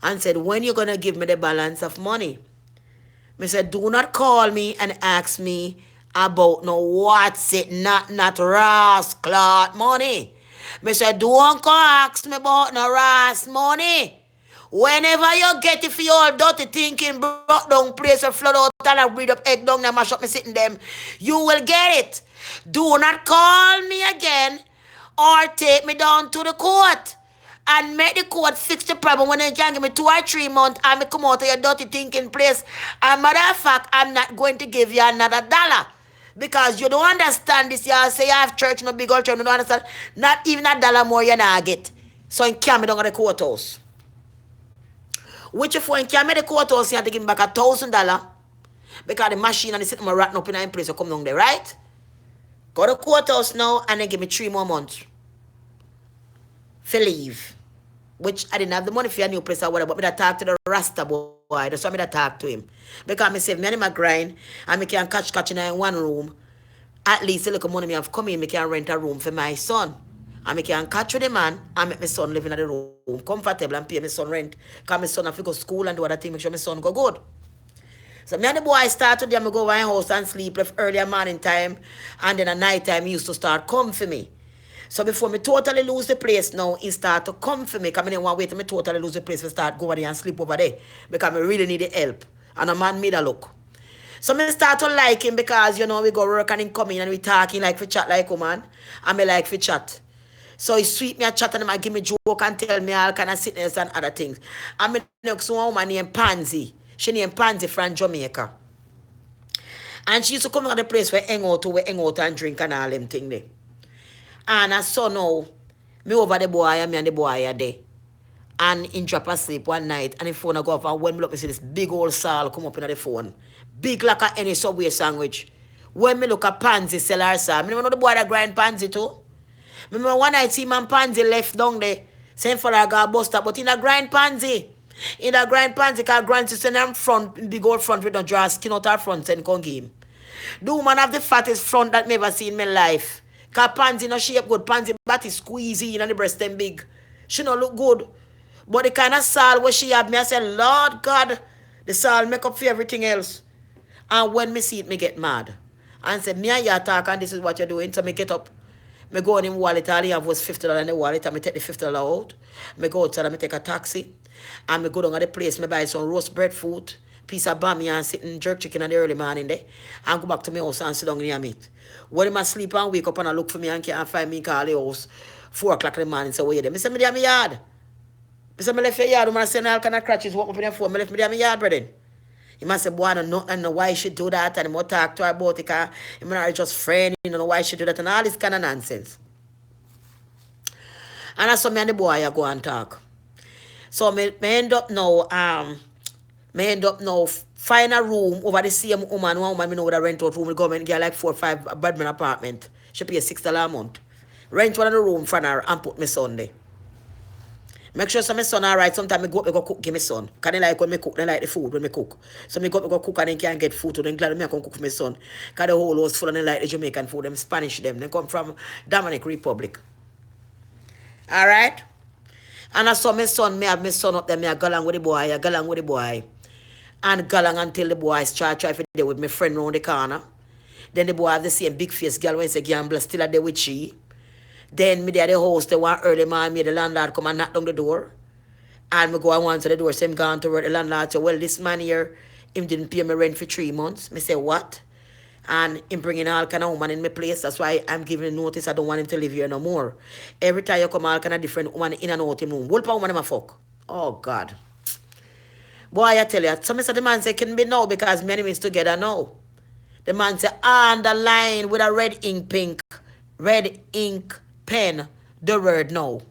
and said, when you gonna give me the balance of money? Me said, do not call me and ask me about no what's it, not Ross cloth money. Me said, don't come ask me about no Ross money. Whenever you get it for your dirty thinking, brought down place or flood out and I breed up egg down and mash up me sitting them, you will get it. Do not call me again or take me down to the court and make the court fix the problem when they can give me 2 or 3 months and me come out of your dirty thinking place. And matter of fact, I'm not going to give you another dollar. Because you don't understand this. You say you have church, no big old church, you don't understand. Not even a dollar more you not get. So you can't me down at the courthouse. Which if when can make the courthouse, you have to give me back $1,000 because the machine and the system are ratting up in a place to come down there, right? Go to the courthouse now and then give me 3 more months for leave. Which I didn't have the money for a new place or whatever, but me talk to the Rasta boy. That's why I talk to him. Because I say, me and him grind and me can catch in one room. At least a little money me have come in, me can rent a room for my son. And I can catch with the man and make my son live in the room comfortable and pay my son rent. Because my son have to go to school and do other things, make sure my son go good. So me and the boy start today, I go to my house and sleep left earlier morning time. And then at night time, he used to start come for me. So before me totally lose the place now, he start to come for me. Because I didn't want to wait till me totally lose the place to start go over there and sleep over there. Because I really need the help. And a man made a look. So me start to like him because, you know, we go work and him come in and we talking like for chat like woman. And me like for chat. So he sweet me a chat and him give me joke and tell me all kind of sickness and other things. And me next one woman named Pansy. She named Pansy from Jamaica. And she used to come to the place where hang out and drink and all them things there. And I saw now, me over the boy and me and the boy are there. And in drop asleep one night and the phone go off and when me look, me see this big old Saul come up in the phone. Big like a any Subway sandwich. When me look at Pansy sell her Saul. Me know the boy that grind Pansy too. Remember one night see man Pansy left down there. Same for her got bust up. But in a grind Pansy. In a grind Pansy because grind sister in front, big old front with no draw skin out her front and come game. The woman have the fattest front that me ever seen in my life. Because Pansy no shape good. Pansy body squeezy and the breast them big. She no look good. But the kind of Saul where she have me, I say, Lord God, the Saul make up for everything else. And when me see it, me get mad. And say, me and you talk and this is what you're doing. So me get up. Me go in him wallet, all he have was $50 in the wallet, and me take the $50 out. Me go outside and me take a taxi. And me go down at the place, me buy some roast breadfruit, piece of bami and sit and jerk chicken in the early morning there. And go back to my house and sit down in the meat. When I sleep and wake up and I look for me and can't find me, call the house 4 o'clock in the morning, so where you there? Me say, me there in my yard. Me say, me left your yard, I say, all kind of crutches, walk up in the phone, me left me there in my yard, brother. He must say, boy, I don't know why she do that, and he must talk to her about it, because he might just friend, you know why she do that, and all this kind of nonsense. And that's so me and the boy I go and talk. So me end up now, find a room over the same woman, one woman me know with a rent out room, the government get like 4 or 5 bedroom apartment. She pay $6 a month. Rent one of the room for her and put my son there. Make sure some my son alright. Sometimes I go up, I go cook, give my son. Because they like when I cook, they like the food when I cook. So I go up, I go cook and then can't get food. So then glad I can cook for my son. Because the whole house full and they like the Jamaican food, them Spanish them. They come from Dominican Republic. Alright? And I saw my son, me have my son up there, me a go along with the boy, I go along with the boy. And go along until the boy try for there with my friend round the corner. Then the boy have the same big face girl when he say gambler still at there with she. Then me there at the house, the one early man, me the landlord come and knock down the door. And me go and answer the door, say him gone to work. The landlord say, well, this man here, him didn't pay me rent for 3 months. Me say, what? And him bringing all kind of woman in my place. That's why I'm giving notice I don't want him to live here no more. Every time you come, all kind of different woman in and out him room. What woman him a fuck? Oh, God. Boy, I tell you, some of the man say, can be no, because many means together now. The man say, underline with a red ink pen, the word no.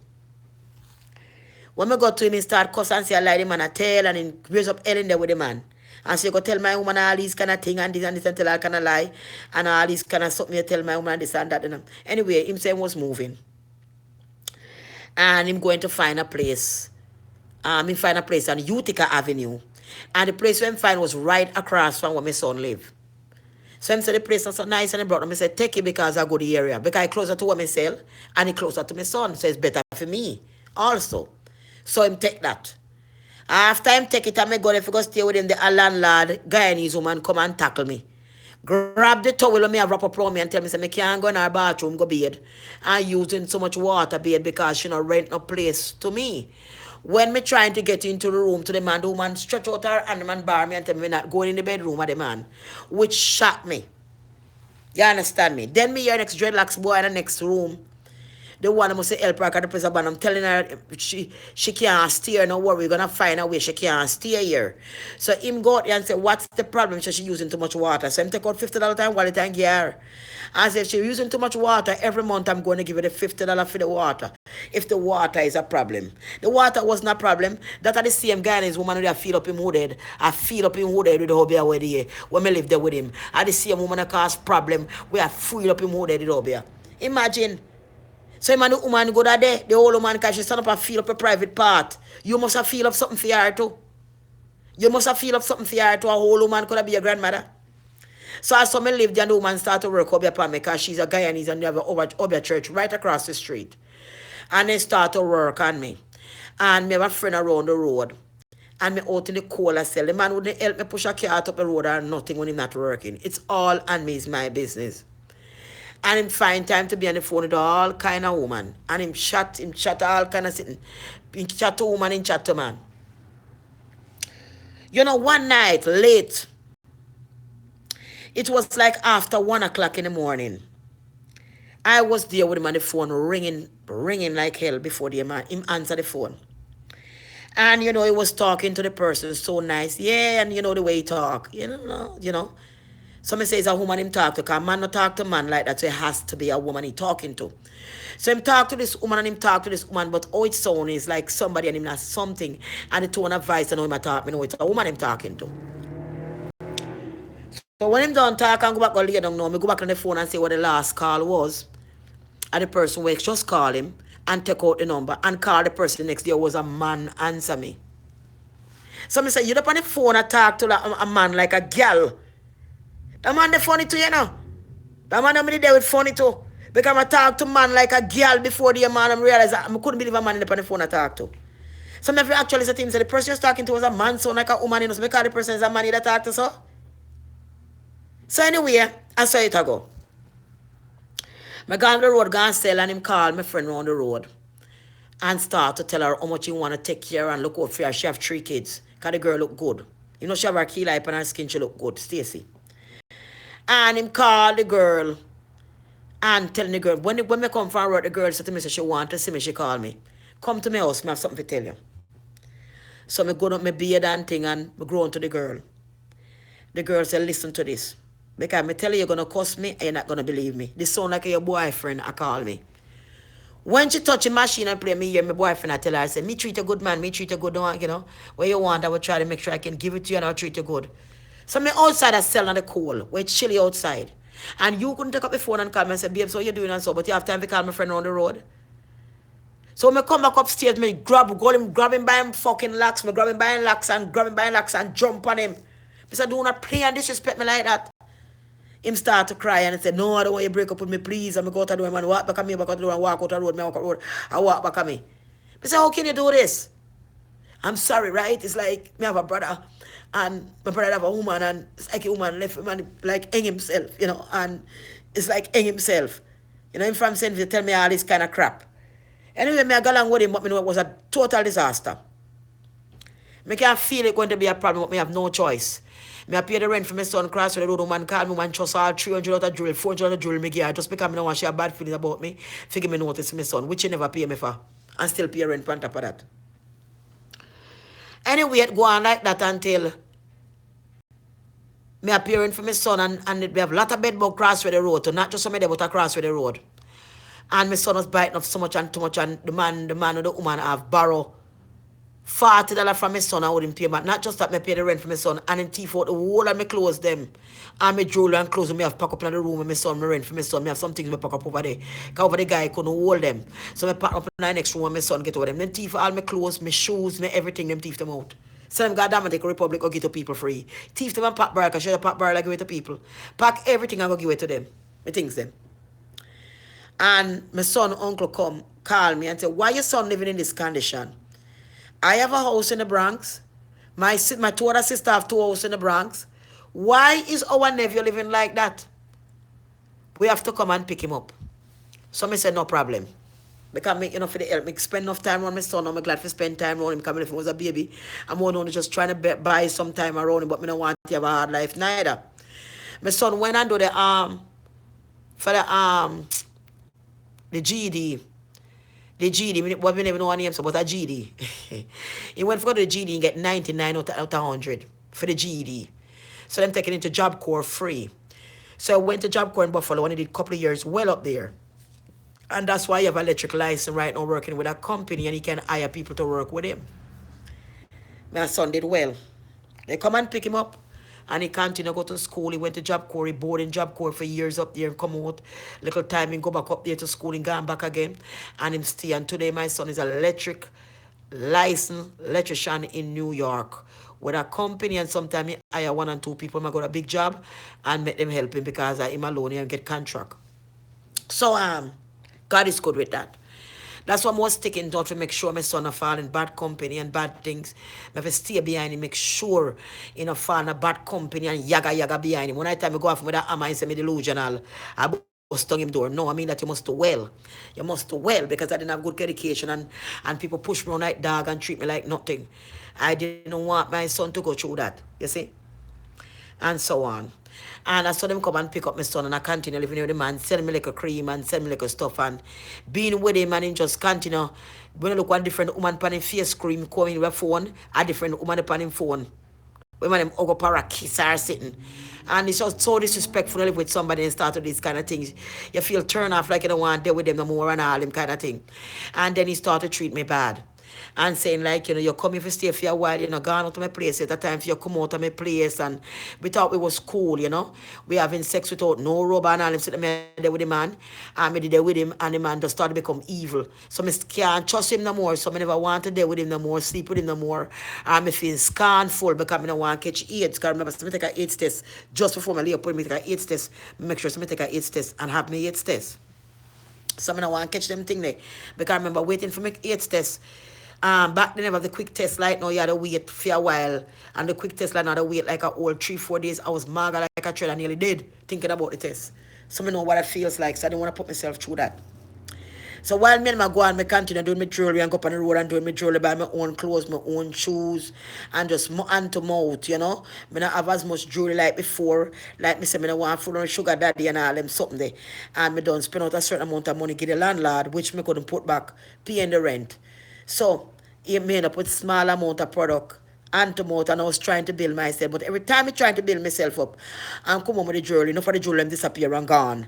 When I go to him, he start cuss and say, I lie the man a tell, and he raise up hell in there with the man. And so you go tell my woman all these kind of thing and this and tell her kind of lie. And all these kind of something you tell my woman this and that. Anyway, him saying was moving. And him going to find a place. He find a place on Utica Avenue. And the place where him find was right across from where my son live. So I said the place is so nice and I brought them. I said, take it because I go to the area. Because I closer to what I sell and it closer to my son. So it's better for me also. So him take that. After him take it, I'm going to go stay with him, the landlord, Guyanese woman come and tackle me. Grab the towel and me have wrap up around me and tell me, say, me can't go in our bathroom, go bed. And using so much water bed because she not rent no place to me. When me trying to get into the room to the woman stretch out her hand, the man bar me and tell me not going in the bedroom of the man. Which shocked me. You understand me? Then me hear next dreadlocks boy in the next room. The one I must say help her at the place of I'm telling her she can't stay here, no worry, we're gonna find a way she can't stay here. So him go out there and say, what's the problem? She using too much water. So him take out $50 time wallet and give her. And say if she using too much water, every month I'm going to give her the $50 for the water. If the water is a problem. The water wasn't a problem. That are the same guy and his woman who I feel up him hooded. I feel up him hooded with the hubby away there. When I live there with him. And the same woman that cause problem. We are free up him hooded with the hubby. Imagine. So man, the woman go that day, the old woman can she stand up and feel up a private part. You must have feel up something for her too. You must have feel up something for her too. A whole woman could have be a grandmother. So as some live there and the woman start to work up upon me because she's a Guyanese and they have a church right across the street. And they start to work on me. And me have a friend around the road. And me out in the cold as cell. The man wouldn't help me push a car up the road or nothing when he's not working. It's all on me, it's my business. And him find time to be on the phone with all kind of woman. And him chat all kind of sitting. Him chat to woman, him chat to man. You know, one night, late, it was like after 1 o'clock in the morning. I was there with him on the phone, ringing like hell before the man, him answer the phone. And, you know, he was talking to the person so nice. Yeah, and you know the way he talk. You know. Somebody says a woman him talk to, because man not talk to man like that, so it has to be a woman he talking to. So him talk to this woman and him talk to this woman, but how it sound is like somebody and him has something, and the tone of voice and how him talk, me know it's a woman him talking to. So when him done talk and go back and lay down now, me go back on the phone and say what the last call was. And the person will just call him and take out the number and call the person the next day was a man answer me. So me say, you up on the phone and talk to a man like a girl. That man the funny too, you know. That man I'm there with funny too. Because I talk to man like a girl before the man I realize I couldn't believe a man on the phone I talk to. So me actually say to him, say the person you're talking to was a man, so like a woman, you know, so because the person is a man that talk to so. So anyway, I saw it I go. I go on the road, go and sell, and him call my friend around the road and start to tell her how much he want to take care and look out for her. She have 3 kids. Because the girl look good. You know, she have her key light on her skin, she look good, Stacy. And him call the girl and telling the girl, when me come from road, the girl said to me, she want to see me, she call me. Come to my house, I have something to tell you. So I go up my beard and thing and I grow to the girl. The girl said, listen to this. Because I tell you, you're going to cuss me and you're not going to believe me. This sound like your boyfriend, I call me. When she touch a machine and play me, hear my boyfriend, I tell her, I say, me treat a good man, me treat a good one, you know. What you want, I will try to make sure I can give it to you and I'll treat you good. So me outside I sell on the cold, where it's chilly outside. And you couldn't take up the phone and call me and say, babe, so what you doing and so, but you have time to call my friend on the road. So me come back upstairs, me grab him by him fucking locks, me grab him by him locks and jump on him. Me say, do not play and disrespect me like that. Him start to cry and he said, no, I don't want you to break up with me, please. And I go out the door and walk back at me, back out the door and walk out the road, I walk back at me. I say, how can you do this? I'm sorry, right? It's like me have a brother and my brother have a woman and it's like a woman left him and like hang himself, you know, and it's like hang himself. You know, him from saying to tell me all this kind of crap. Anyway, me I go along with him, but me know it was a total disaster. Me can't feel it going to be a problem, but me have no choice. Me I pay the rent for my son cross with the road, woman call me, man trust all 300 out of drill, 400 out of drill me give her just because me don't want she have bad feelings about me. Figure me notice my son, which he never pay me for. And still pay rent on top of that. Anyway, it go on like that until me appearing for my son and we have a lot of bed bug cross with the road, so not just somebody but across with the road. And my son was biting off so much and too much and the man or the woman have borrowed $40 from my son and wouldn't pay, but not just that me pay the rent for my son and then thief out the whole of my clothes them. And my jewelry and clothes me have pack up in the room with my son, my rent for my son. Me have some things me pack up over there. Because over the guy couldn't hold them. So me pack up in the next room and my son get over them. Then thief all my clothes, my shoes, my everything, them thief them out. So them goddamn take a republic or give to people free. Thief them and pack barrel, cause share the pack barrel like give it to people. Pack everything and go give it to them. Me things them. And my son uncle come call me and say, why your son living in this condition? I have a house in the Bronx. My two other sisters have two houses in the Bronx. Why is our nephew living like that? We have to come and pick him up. So I said, no problem. Because me, for the help, me spend enough time around my son. I'm glad to spend time around him because if he was a baby, I'm only just trying to buy some time around him, but me don't want to have a hard life neither. My son went and do for the GD. The GD, what we never know what name, so but a GD. He went for the GD and get 99 out of 100 for the GD. So them taking into Job Corps free. So I went to Job Corps in Buffalo and I did a couple of years well up there. And that's why you have an electric license right now working with a company and he can hire people to work with him. My son did well. They come and pick him up and he continued to go to school. He went to Job Corps, he board in Job Corps for years up there and come out. Little time and go back up there to school and gone back again. And him stay. And today my son is an electric licensed electrician in New York with a company, and sometimes he hire one and two people. I got a big job and make them help him because I him alone and get contract. So God is good with that. That's what I'm sticking to make sure my son not fall in bad company and bad things. I have to stay behind him, make sure he not fall in a bad company and yaga behind him. When I time I go off with that hammer and say me delusional, I bust on him door. No, I mean that you must do well. You must do well because I didn't have good education and people push me on like dog and treat me like nothing. I didn't want my son to go through that, you see? And so on. And I saw them come and pick up my son and I continue living with him and send me like a cream and send me like a stuff and being with him and him just continue. When I look one different woman on his face scream coming with a phone, a different woman upon him phone. When them hug up or a kiss or sitting. And it's just so disrespectful to live with somebody and start with these kind of things. You feel turn off like you don't want to deal with them no more and all them kind of thing. And then he started to treat me bad. And saying like, you're coming for stay for a while, gone out to my place at a time for you come out of my place and we thought we was cool, We having sex without no rubber and all him sitting there with the man and me did there with him and the man just started to become evil. So me can't trust him no more, so I never want to deal with him no more, sleep with him no more. And me feel scornful because I don't want to catch AIDS. Because remember, so I take an AIDS test just before I lay up with me take an AIDS test, make sure so I take an AIDS test and have me AIDS test. So I don't want to catch them thing there. Because I remember waiting for my AIDS test. Back then, have the quick test like now you had to wait for a while. And the quick test like now had to wait like a whole 3-4 days. I was maga like a trailer, I nearly did thinking about the test. So I know what it feels like, so I didn't want to put myself through that. So while me and my go on, I continue doing my jewelry and go up on the road and doing my jewelry, buy my own clothes, my own shoes, and just hand to mouth, I don't have as much jewelry like before. Like me say, I don't want food on sugar daddy and all them something there. And I don't spend out a certain amount of money give the landlord, which I couldn't put back, paying the rent. So he made up with small amount of product and to mouth and I was trying to build myself. But every time I trying to build myself up and come home with the jewelry, for the jewelry them disappear and gone.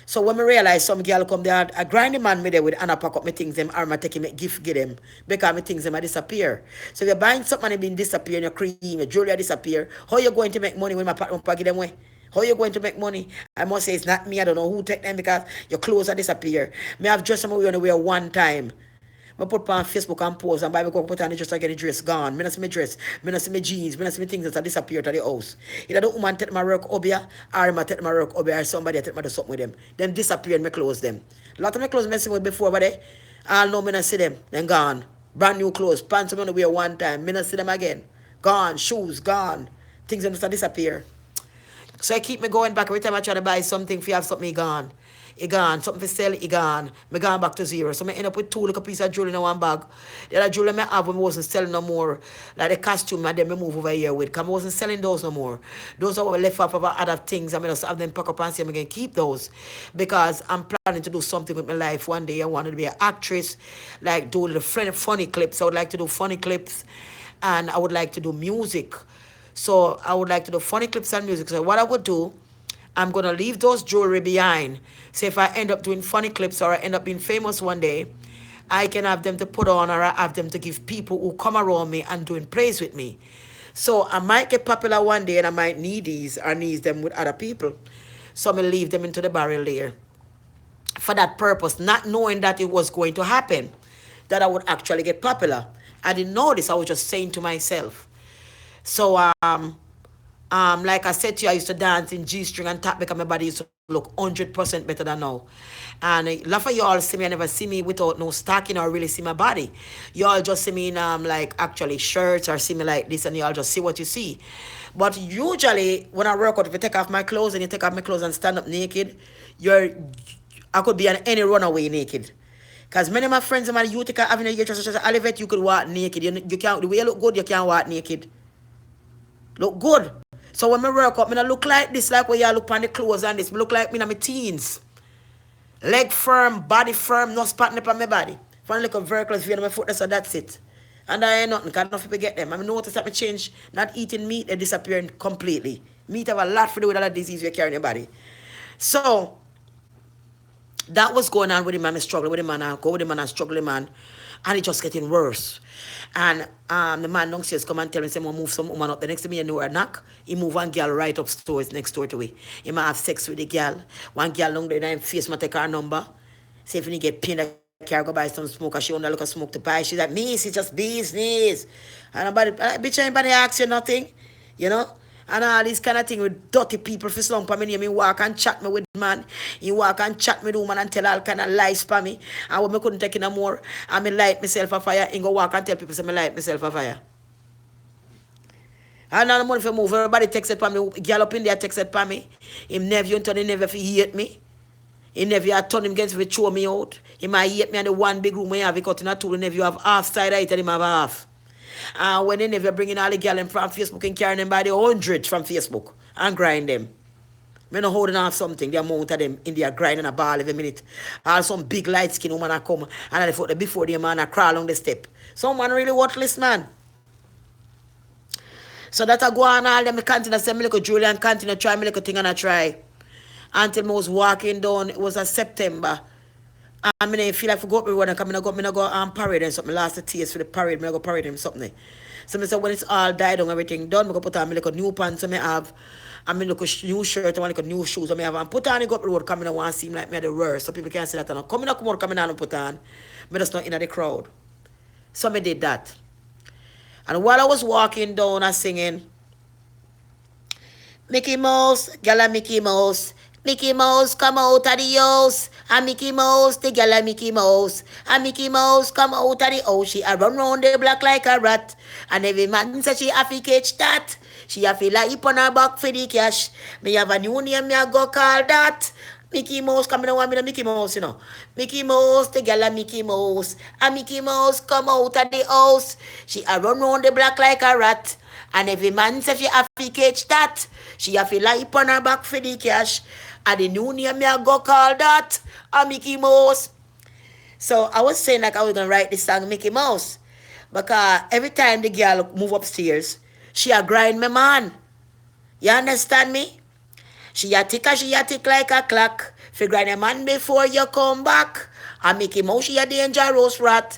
So when I realize some girl come there, I grind the man me there with and I pack up my things them or I take him a gift give them because my things them disappear. So if you're buying something and been disappear, your cream, your jewelry disappear, how you going to make money when my pack give them away? How you going to make money? I must say it's not me. I don't know who take them because your clothes are disappear. Me have dressed them we only wear one time. I put on Facebook and post and buy me go put on the dress, I get the dress gone. Me not see my dress, me not see my jeans, me not see my things that disappear to the house. Either the woman take my work up here, or I take my work up here, or somebody take my do something with them. Then disappear and me clothes them. A lot of my clothes me see with before, but all know me not see them. Then gone. Brand new clothes, pants I only wear one time, me not see them again. Gone, shoes gone. Things that just disappear. So I keep me going back every time I try to buy something if you have something gone. It gone. Something for sell, it gone. Me gone back to zero. So I end up with 2 little pieces of jewelry in one bag. The other jewelry I have when I wasn't selling no more. Like the costume and then I move over here with. Because I wasn't selling those no more. Those are what left off of other things. I mean, just have them pack up and see if I can keep those. Because I'm planning to do something with my life one day. I wanted to be an actress. Like do the funny clips. I would like to do funny clips. And I would like to do music. So I would like to do funny clips and music. So what I would do, I'm going to leave those jewelry behind. So if I end up doing funny clips or I end up being famous one day, I can have them to put on or I have them to give people who come around me and doing plays with me. So I might get popular one day and I might need these or need them with other people. So I'm going to leave them into the barrel there for that purpose, not knowing that it was going to happen, that I would actually get popular. I didn't know this. I was just saying to myself. So like I said to you, I used to dance in G-string and tap because my body used to look 100% better than now. And a lot of you all see me, I never see me without no stocking or really see my body. You all just see me in like actually shirts or see me like this and you all just see what you see. But usually when I work out, if you take off my clothes and you take off my clothes and stand up naked, you're I could be on any runaway naked. Because many of my friends and my youth are having a year just elevate, you could walk naked. You can't the way you look good, you can't walk naked. Look good. So when I work up, I look like this, like where you look on the clothes and this. I look like me in my teens. Leg firm, body firm, no spot up on my body. If I look a vertical view on my foot, so that's it. And I ain't nothing, because enough people get them. I notice that I change, not eating meat, they disappearing completely. Meat have a lot to do with all the disease you carry in your body. So, that was going on with him, and I struggle with him, and I go with him, and I struggle with him, and it just getting worse. And the man downstairs come and tell me, say, move some woman up. The next thing you know, a knock, he move one girl right upstairs next door to me. He might have sex with the girl. One girl down there in face, might take her number. Say if you get pain, I can go buy some smoke, and she want to look a smoke to buy. She's like, me, it's just business. And nobody, bitch, anybody ask you nothing, you know? And all this kind of thing with dirty people for slump on me. Me walk and chat me with man. He walk and chat me with woman and tell all kind of lies for me. And when me couldn't take it no more, and me light myself a fire, he go walk and tell people say me light myself a fire. And now the money for move, everybody text it for me. Girl up in there text it for me. Him nephew and he never hate me. He never had turn him against me, throw me out. He might hate me in the one big room where I have it cut in a two. The nephew have half side I tell him have half. And when they never bring in all the girls from Facebook and carrying them by the hundreds from Facebook and grind them. Me no holding off something, the amount of them in there grinding a ball every minute. All some big light skin woman a come and before the man a crawl on the step. Someone really worthless man. So that I go on all them continue say me little Julian continue try me little thing and I try. Until I was walking down, it was a September. I mean, I feel like I forgot me when I come in, I go parade and something. Last the tears for the parade, I go parade and something. So I said when it's all died down, everything done, I go put on me like a new pants I have. I mean, look a new shirt, I want like a new shoes I have. And put on, I go up the road, coming, I want to seem like me at the worst. So people can't see that. And come on, coming on and put on. I just not in the crowd. So I did that. And while I was walking down, I was singing, Mickey Mouse, gala Mickey Mouse. Mickey Mouse come out of the house. And Mickey Mouse, the girl of Mickey Mouse. And Mickey Mouse come out of the house. She a run round the block like a rat. And every man say she have to catch that. She have to lie on her back for the cash. Me have a new name, me a go call that. Mickey Mouse come in, want me the Mickey Mouse, you know. Mickey Mouse, the girl of Mickey Mouse. And Mickey Mouse come out of the house. She a run round the block like a rat. And every man say she have to catch that. She have to lie on her back for the cash. And the new name me a go call that a Mickey Mouse. So I was saying like I was gonna write this song Mickey Mouse. Because every time the girl move upstairs, she a grind me man. You understand me? She a tick like a clock. Fi grind a man before you come back. And Mickey Mouse she a dangerous rat.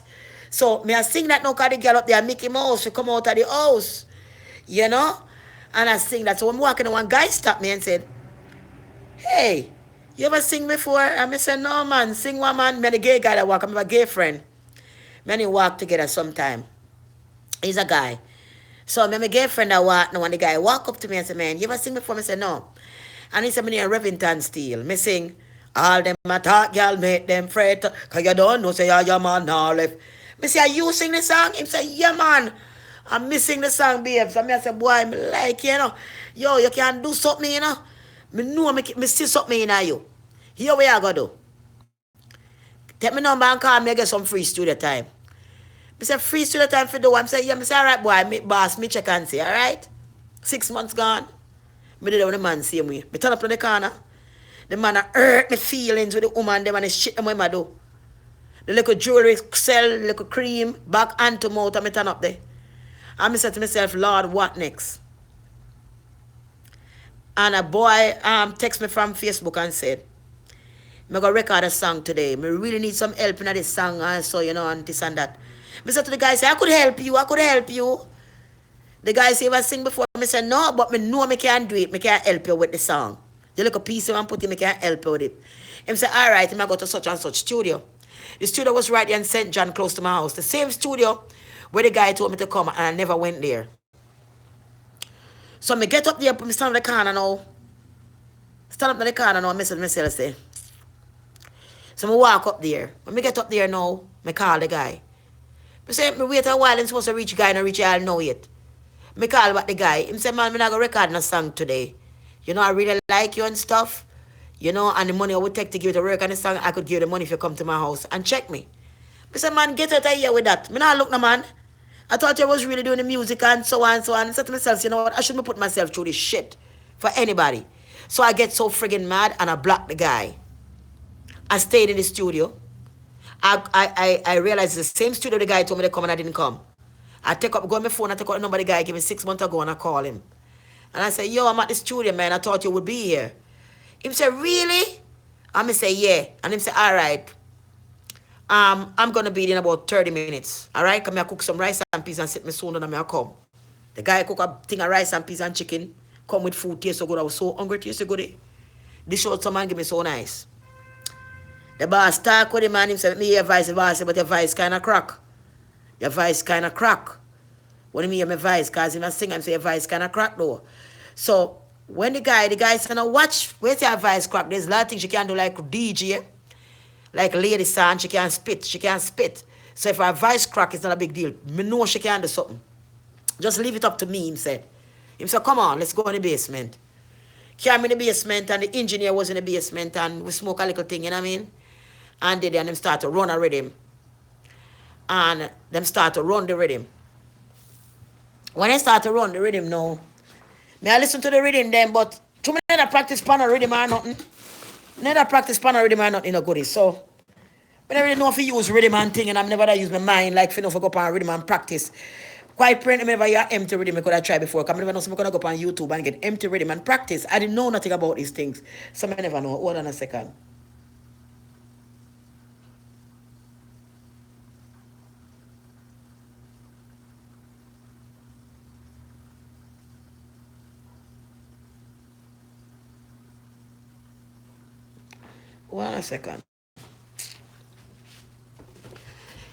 So me a sing that now cause the girl up there Mickey Mouse she come out of the house. You know? And I sing that. So when I'm walking, one guy stopped me and said, hey, you ever sing before? And I said, no, man. Sing one, man. Me the gay guy that walk. I'm a gay friend. Me and he walk together sometime. He's a guy. So me gay friend that walk. Now when the guy walk up to me and say, man, you ever sing before? I said, no. And he said, me near Revington Steel. Me sing, all them attack, y'all make them fret. Cause you don't know, say, yeah, your man now left. Me say, are you sing the song? He say, yeah, man. I'm missing the song, babe. So me I say, boy, me like, you know. Yo, you can do something, you know. Me know me see something in you. Here we are go do. Take me number and call me get some free studio time. Me say free studio time for do. I'm say, yeah, me say, alright boy, me boss, me check and see, alright? 6 months gone. Me did it when the man see me. Me turn up to the corner. The man hurt me feelings with the woman, them and the shit them I do. The little jewelry sell, little cream, back and to mouth, and me turn up there. And I said to myself, Lord, what next? And a boy text me from Facebook and said, I'm going to record a song today. I really need some help in this song. And so, you know, and this and that. I said to the guy, say, I could help you. The guy said, if I sing before, I said, no, but I know I can't do it. I can't help you with the song. The little piece I put in, I can't help you with it. He said, all right, I'm going to go to such and such studio. The studio was right there in St. John, close to my house. The same studio where the guy told me to come, and I never went there. So me get up there, me stand up the corner now. Stand up in the corner now, I message myself say. So me walk up there. When me get up there now, me call the guy. Me say, me wait a while and supposed to reach guy, and reach y'all now yet. Me call back the guy. Him say, man, me not gonna record no song today. You know, I really like you and stuff. You know, and the money I would take to give you to work on the song, I could give you the money if you come to my house and check me. Me say, man, get out of here with that. Me not look no man. I thought I was really doing the music and so on and so on. I said to myself, you know what, I shouldn't put myself through this shit for anybody. So I get so friggin' mad and I block the guy. I stayed in the studio. I realized it's the same studio the guy told me to come and I didn't come. I go on my phone, I take out the number the guy gave me 6 months ago and I call him. And I say, yo, I'm at the studio, man. I thought you would be here. Him say, really? I'm say, yeah. And him say, all right. I'm gonna be in about 30 minutes. All right? Come here, cook some rice and peas and sit me soon and I come. The guy cook a thing of rice and peas and chicken. Come with food, taste so good. I was so hungry, taste so good. This show some man give me so nice. The boss talk with him and him say, me hear voice, the boss say, but your voice kinda crack. Your voice kinda crack. When he hear my voice, cause him a sing and say your voice kinda crack though. So when the guy's gonna watch, where's your voice crack? There's a lot of things she can do like DJ, like lady song, she can spit. So if her voice crack, it's not a big deal. Me know she can do something. Just leave it up to me, him said. Him said, come on, let's go in the basement. Came in the basement and the engineer was in the basement and we smoke a little thing, you know what I mean? And then them start to run a rhythm. And them start to run the rhythm. When they start to run the rhythm now, me I listen to the rhythm then, but to me never practice panel rhythm or nothing. Never practice panel rhythm or nothing, no goodies. So I never really know if I use rhythm and thing and I'm never use my mind like if you know if I go up on rhythm and practice. Quite apparently, whenever you empty rhythm, I could have tried before. Because I never know someone gonna go up on YouTube and get empty rhythm and practice. I didn't know nothing about these things. So I never know. Hold on a second. Hold on a second.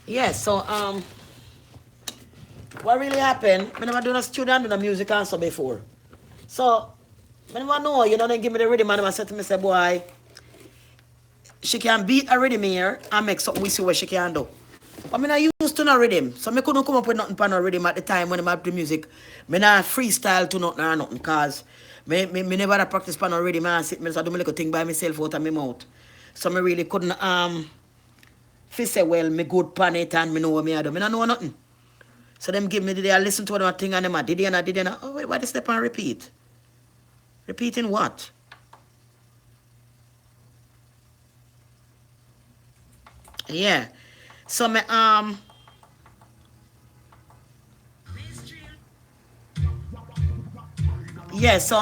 Yeah, so what really happened, I never done a student in a music also before. So I never know, you know, then give me the rhythm and I said to me, say, boy, she can beat a rhythm here and make something we see what she can do. But I mean, I used to no rhythm, so I couldn't come up with nothing for no rhythm at the time when I had the music. I not freestyle to nothing or nothing, because me never had practice for no rhythm and sit, so I do my little thing by myself out of my mouth. So I really couldn't say, well, me good pan it and me know what me I do. Me not know nothing. So them give me the day I listen to one thing and them did it. Oh wait, why they step and repeat? Repeating what? Yeah. So me yeah, so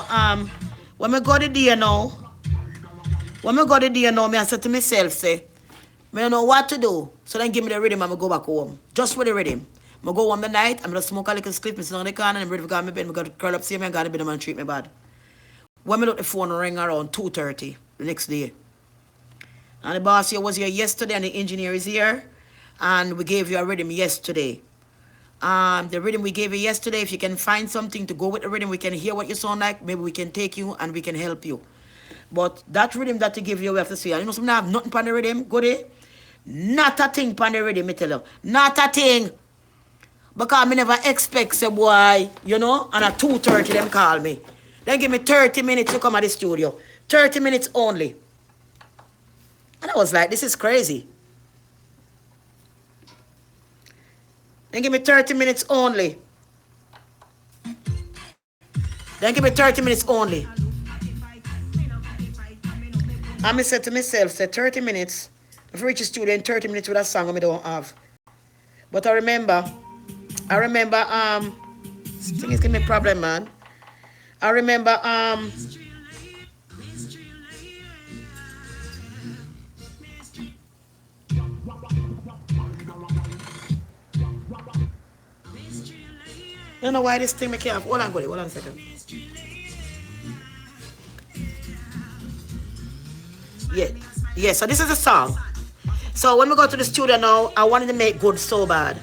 when me go to the day now, me I said to myself, say, me don't know what to do. So then give me the rhythm and I go back home. Just with the rhythm. I go home the night, I'm gonna smoke a little spliff, me sit on the corner and I'm ready to go to my bed, I'm gonna curl up, see me and go to bed and treat me bad. When me look the phone ring around 2:30 the next day. And the boss here was here yesterday and the engineer is here. And we gave you a rhythm yesterday. The rhythm we gave you yesterday, if you can find something to go with the rhythm, we can hear what you sound like, maybe we can take you and we can help you. But that rhythm that you give you, we have to see. You know, some have nothing on the rhythm, go there. Not a thing on the rhythm, me tell you. Not a thing. Because I never expect, say, boy, you know, and at 2:30 them call me. Then give me 30 minutes to come at the studio. 30 minutes only. And I was like, this is crazy. Then give me 30 minutes only. Then give me 30 minutes only. And I said to myself, say 30 minutes. If I reach the studio in 30 minutes with a song I don't have. But I remember, this thing is giving me a problem, man. I remember, I don't know why this thing make you have. Hold on a second. Yeah, so this is a song. So when we go to the studio now, I wanted to make good so bad.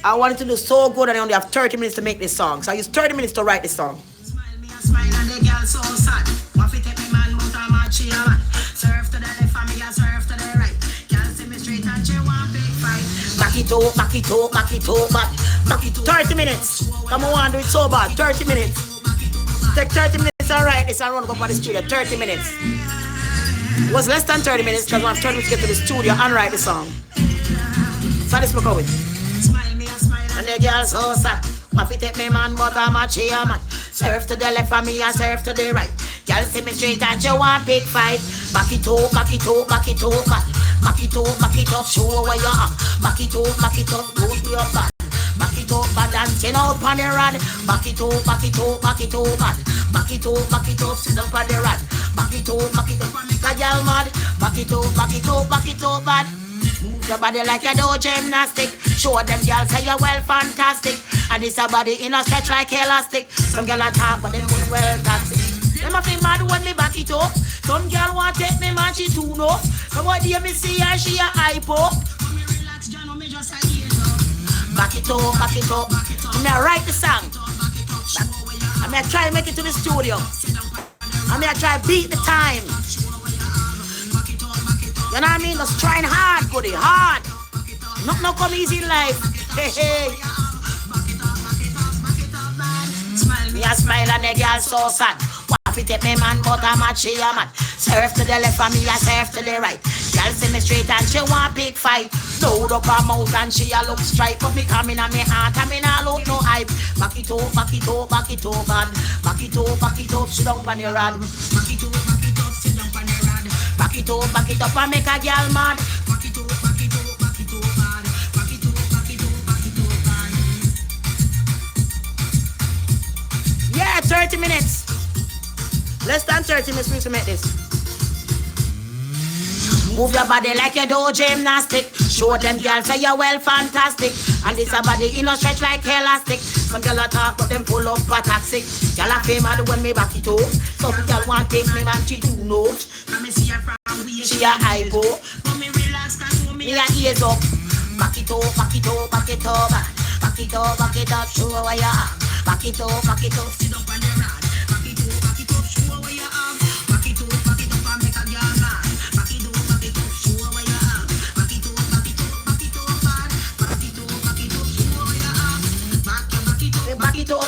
I wanted to do so good and I only have 30 minutes to make this song. So I used 30 minutes to write this song. Smile me a smile and the girl so sad. Want to take me man, but I'm a cheer man. Serve to the left and me a serve to the right. Girl see me straight and she want big fight. Back it up, back it up, back it up, back it up. 30 minutes. Come on, do it so bad. 30 minutes. Take 30 minutes and write this and run up on the studio. 30 minutes. It was less than 30 minutes because I was trying to get to the studio and write the song. So this look with. Smile me a smile and the girl so sad. Want to take me man, but I'm a cheer man. Serve to the left and me and serve to the right. Girl see me straight and she want big fight. Back it up, back it up, back it up, back it up, back it up, show where you are. Back it up, don't be up back. Back it up, bad dancing out on the rod. Back it up, back it up, back it up, bad. Back it up, sit up on the rod. Back it up, make a girl mad. Back it up, bad. Move your body like you do gymnastic. Show them girls say you're well fantastic. And it's a body in a stretch like elastic. Some girl a talk but them was well toxic. Them a feel mad when me back it up. Some girl want take me man she too no. Some boy dear me see her she a hypo. Me relax John me just a ease up. Back it up. I'm gonna write the song. I'm gonna try to make it to the studio. I'm gonna try to beat the time. You know what I mean? Just trying hard, goody, hard. Not come easy in life. Hey. Me a smile and the girl so sad. Want to take me man, but I'm a cheer man. Serve to the left and me a serve to the right. Girl see me straight and she want big fight. Load up her mouth and she a look straight. But me coming on me heart and me nah look no hype. Back it up, bad. Back it up, sit down on your rod. Back it up, sit down on your rod. Back it up and make a girl mad. Back it up, bad. Back it up, bad. Yeah, 30 minutes. Less than 30 minutes for to make this. Move your body like you do gymnastic. Show them girls say you're well fantastic. And this a body in a stretch like elastic. Some girl a talk but them pull up a toxic. Girl a fame mad when me back it up. Some girl want take me man she do no. Let me see her from where she a high go. But me relax cause me a ease up. Back it up. Back it up, show where you are. Back it up, sit up on the rod. Back it up, show where you are. Back it up and make a girl mad. Back it up, show where you are. Back it up, bad. Back it up, show where you are. Back it up.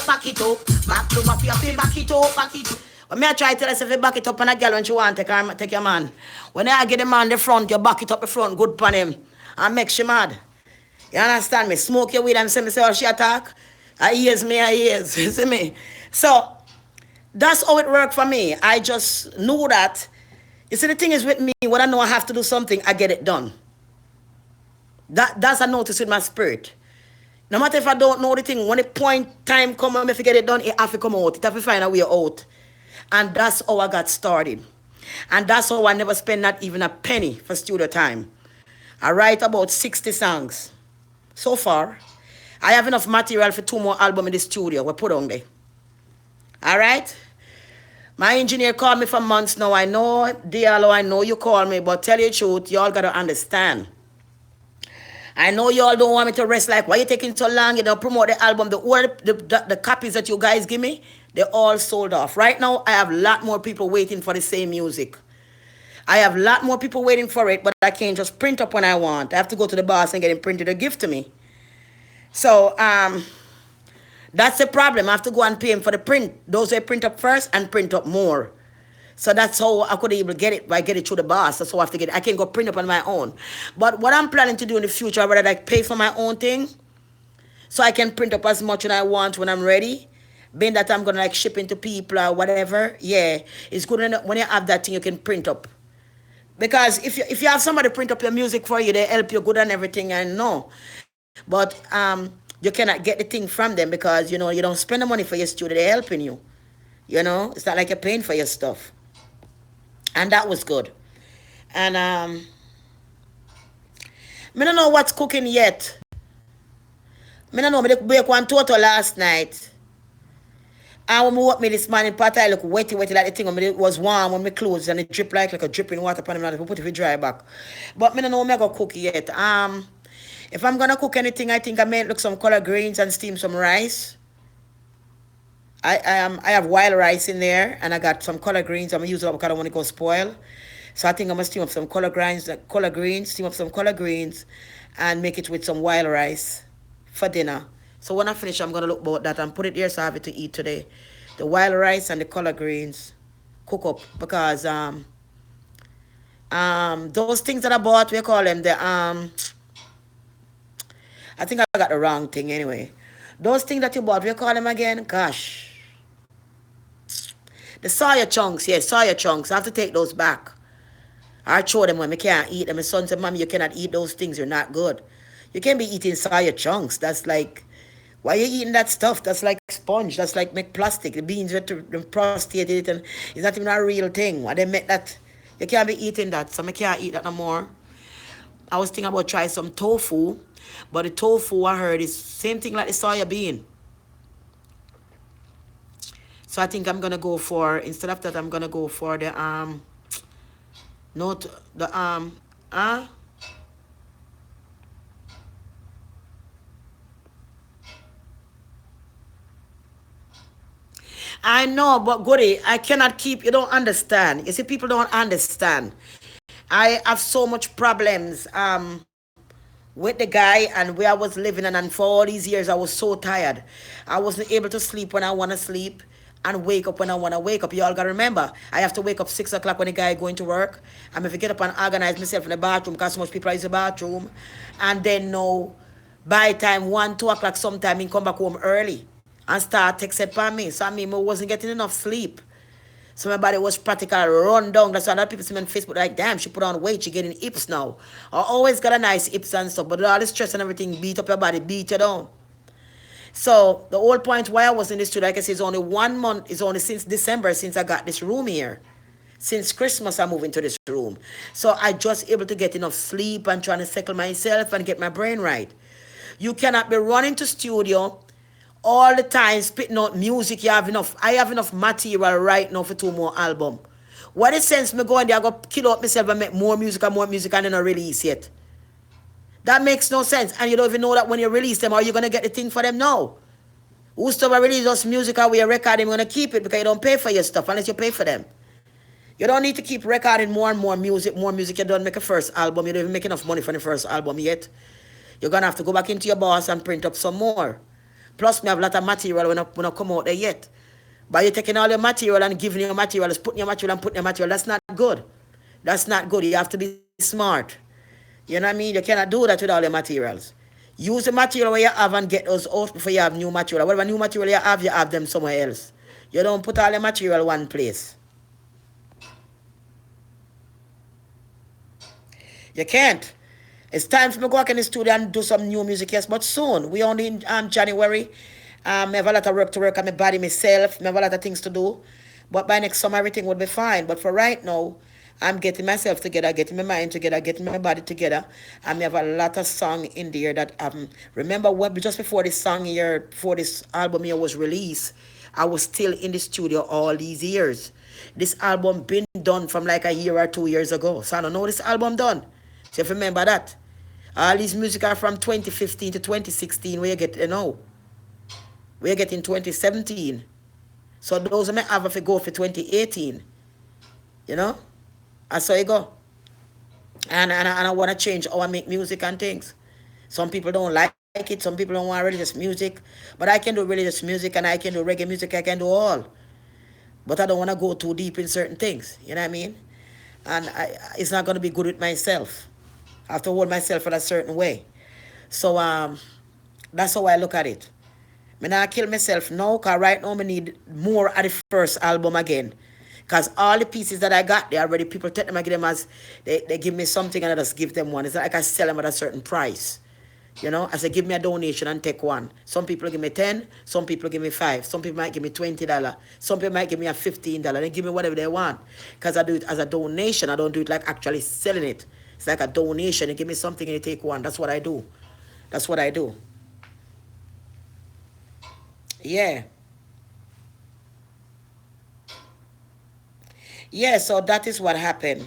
Back it up. When me I try to tell us if you back it up on a girl when she want to take your man. When I get the man the front, you back it up the front, good pan him. And make she mad. You understand me? Smoke your weed and say oh she attack. I hears. You see me? So that's how it worked for me. I just knew that. You see, the thing is with me, when I know I have to do something, I get it done. That's a notice with my spirit. No matter if I don't know the thing, when the point time come and if I get it done, it have to come out. It have to find a way out. And that's how I got started. And that's how I never spend not even a penny for studio time. I write about 60 songs. So far, I have enough material for 2 more albums in the studio. We put on there. All right? My engineer called me for months now. I know, Diallo, I know you call me, but tell you the truth, y'all got to understand. I know y'all don't want me to rest like, why you taking so long? You don't promote the album. The copies that you guys give me, they're all sold off. Right now, I have a lot more people waiting for the same music. I have a lot more people waiting for it, but I can't just print up when I want. I have to go to the boss and get it printed or give to me. So, that's the problem. I have to go and pay him for the print. Those they print up first and print up more. So that's how I could able get it. I get it through the boss. That's how I have to get it. I can go print up on my own. But what I'm planning to do in the future, I rather like pay for my own thing, so I can print up as much as I want when I'm ready. Being that I'm gonna like ship into people or whatever, yeah, it's good enough when you have that thing you can print up. Because if you have somebody print up your music for you, they help you good and everything, I know. But you cannot get the thing from them because you know you don't spend the money for your studio, they're helping you. You know, it's not like you're paying for your stuff. And that was good. And I don't know what's cooking yet. I don't know, I break one total last night. And when I woke me this morning, part I look wetty like the thing. It was warm when my clothes and it drip like a dripping water upon me. I put it in dry back. But I don't know I'm going to cook yet. If I'm gonna cook anything, I think I may look some collard greens and steam some rice. I have wild rice in there, and I got some collard greens. I'm gonna use it up because I don't want to go spoil. So I think I'm gonna steam up some collard greens, steam up some collard greens, and make it with some wild rice for dinner. So when I finish, I'm gonna look about that and put it here so I have it to eat today. The wild rice and the collard greens cook up because those things that I bought, we call them the I think I got the wrong thing anyway. Those things that you bought, we call them again? Gosh. The soya chunks, yes, soya chunks. I have to take those back. I throw them when I can't eat them. My son said, Mommy, you cannot eat those things. You're not good. You can't be eating soya chunks. That's like, why are you eating that stuff? That's like sponge. That's like make plastic. The beans with the prostate it and it's not even a real thing. Why they make that? You can't be eating that. So I can't eat that no more. I was thinking about trying some tofu, but the tofu I heard is same thing like the soya bean. So I think I'm gonna go for instead of that I'm gonna go for the not the uh I know, but Goody, I cannot keep you don't understand. You see, people don't understand. I have so much problems with the guy and where I was living and for all these years I was so tired. I wasn't able to sleep when I wanna sleep and wake up when I wanna wake up. Y'all gotta remember, I have to wake up 6 o'clock when the guy going to work. I'm if I get up and organize myself in the bathroom because so much people are in the bathroom. And then no by time 1, 2 o'clock sometime he come back home early and start texting upon me. So I mean I wasn't getting enough sleep. So my body was practically run down. That's why a lot of people see me on Facebook like, damn, she put on weight, she getting hips now. I always got a nice hips and stuff, but all the stress and everything beat up your body, beat you down. So the whole point why I was in this studio, like I said, is only 1 month, it's only since December since I got this room here. Since Christmas I moved into this room. So I just able to get enough sleep and trying to settle myself and get my brain right. You cannot be running to studio all the time spitting out music. You have enough. I have enough material right now for 2 more albums. What is sense me going there, I go kill out myself and make more music and then not release yet? That makes no sense. And you don't even know that when you release them, are you gonna get the thing for them now? Whosoever release us music or we record them, gonna keep it because you don't pay for your stuff unless you pay for them. You don't need to keep recording more and more music, You don't make a first album. You don't even make enough money for the first album yet. You're gonna have to go back into your boss and print up some more. Plus, me have a lot of material when I come out there yet. But you're taking all your material and giving your material, putting your material and putting your material. That's not good. That's not good. You have to be smart. You know what I mean? You cannot do that with all your materials. Use the material where you have and get those out before you have new material. Whatever new material you have them somewhere else. You don't put all your material one place. You can't. It's time for me to go back in the studio and do some new music, yes, but soon. We only in January. I have a lot of work on my body myself. I have a lot of things to do. But by next summer, everything will be fine. But for right now, I'm getting myself together, getting my mind together, getting my body together. And I have a lot of song in there that remember when just before this song here, before this album here was released, I was still in the studio all these years. This album been done from like a year or 2 years ago. So I don't know this album done. So if you remember that. All these music are from 2015 to 2016 where you get, we're getting 2017. So those may have if you go for 2018. You know? That's how you go. And I want to change how I make music and things. Some people don't like it. Some people don't want religious music. But I can do religious music and I can do reggae music. I can do all. But I don't want to go too deep in certain things. You know what I mean? And it's not going to be good with myself. I have to hold myself in a certain way. So that's how I look at it. I not kill myself now, because right now I need more of the first album again. Because all the pieces that I got, they already, people take them and give them as, they give me something and I just give them one. It's not like I sell them at a certain price. You know, I say give me a donation and take one. Some people give me 10, some people give me 5, some people might give me $20, some people might give me a $15. They give me whatever they want. Because I do it as a donation. I don't do it like actually selling it. It's like a donation. You give me something and you take one. That's what I do. That's what I do. Yeah. Yeah, so that is what happened.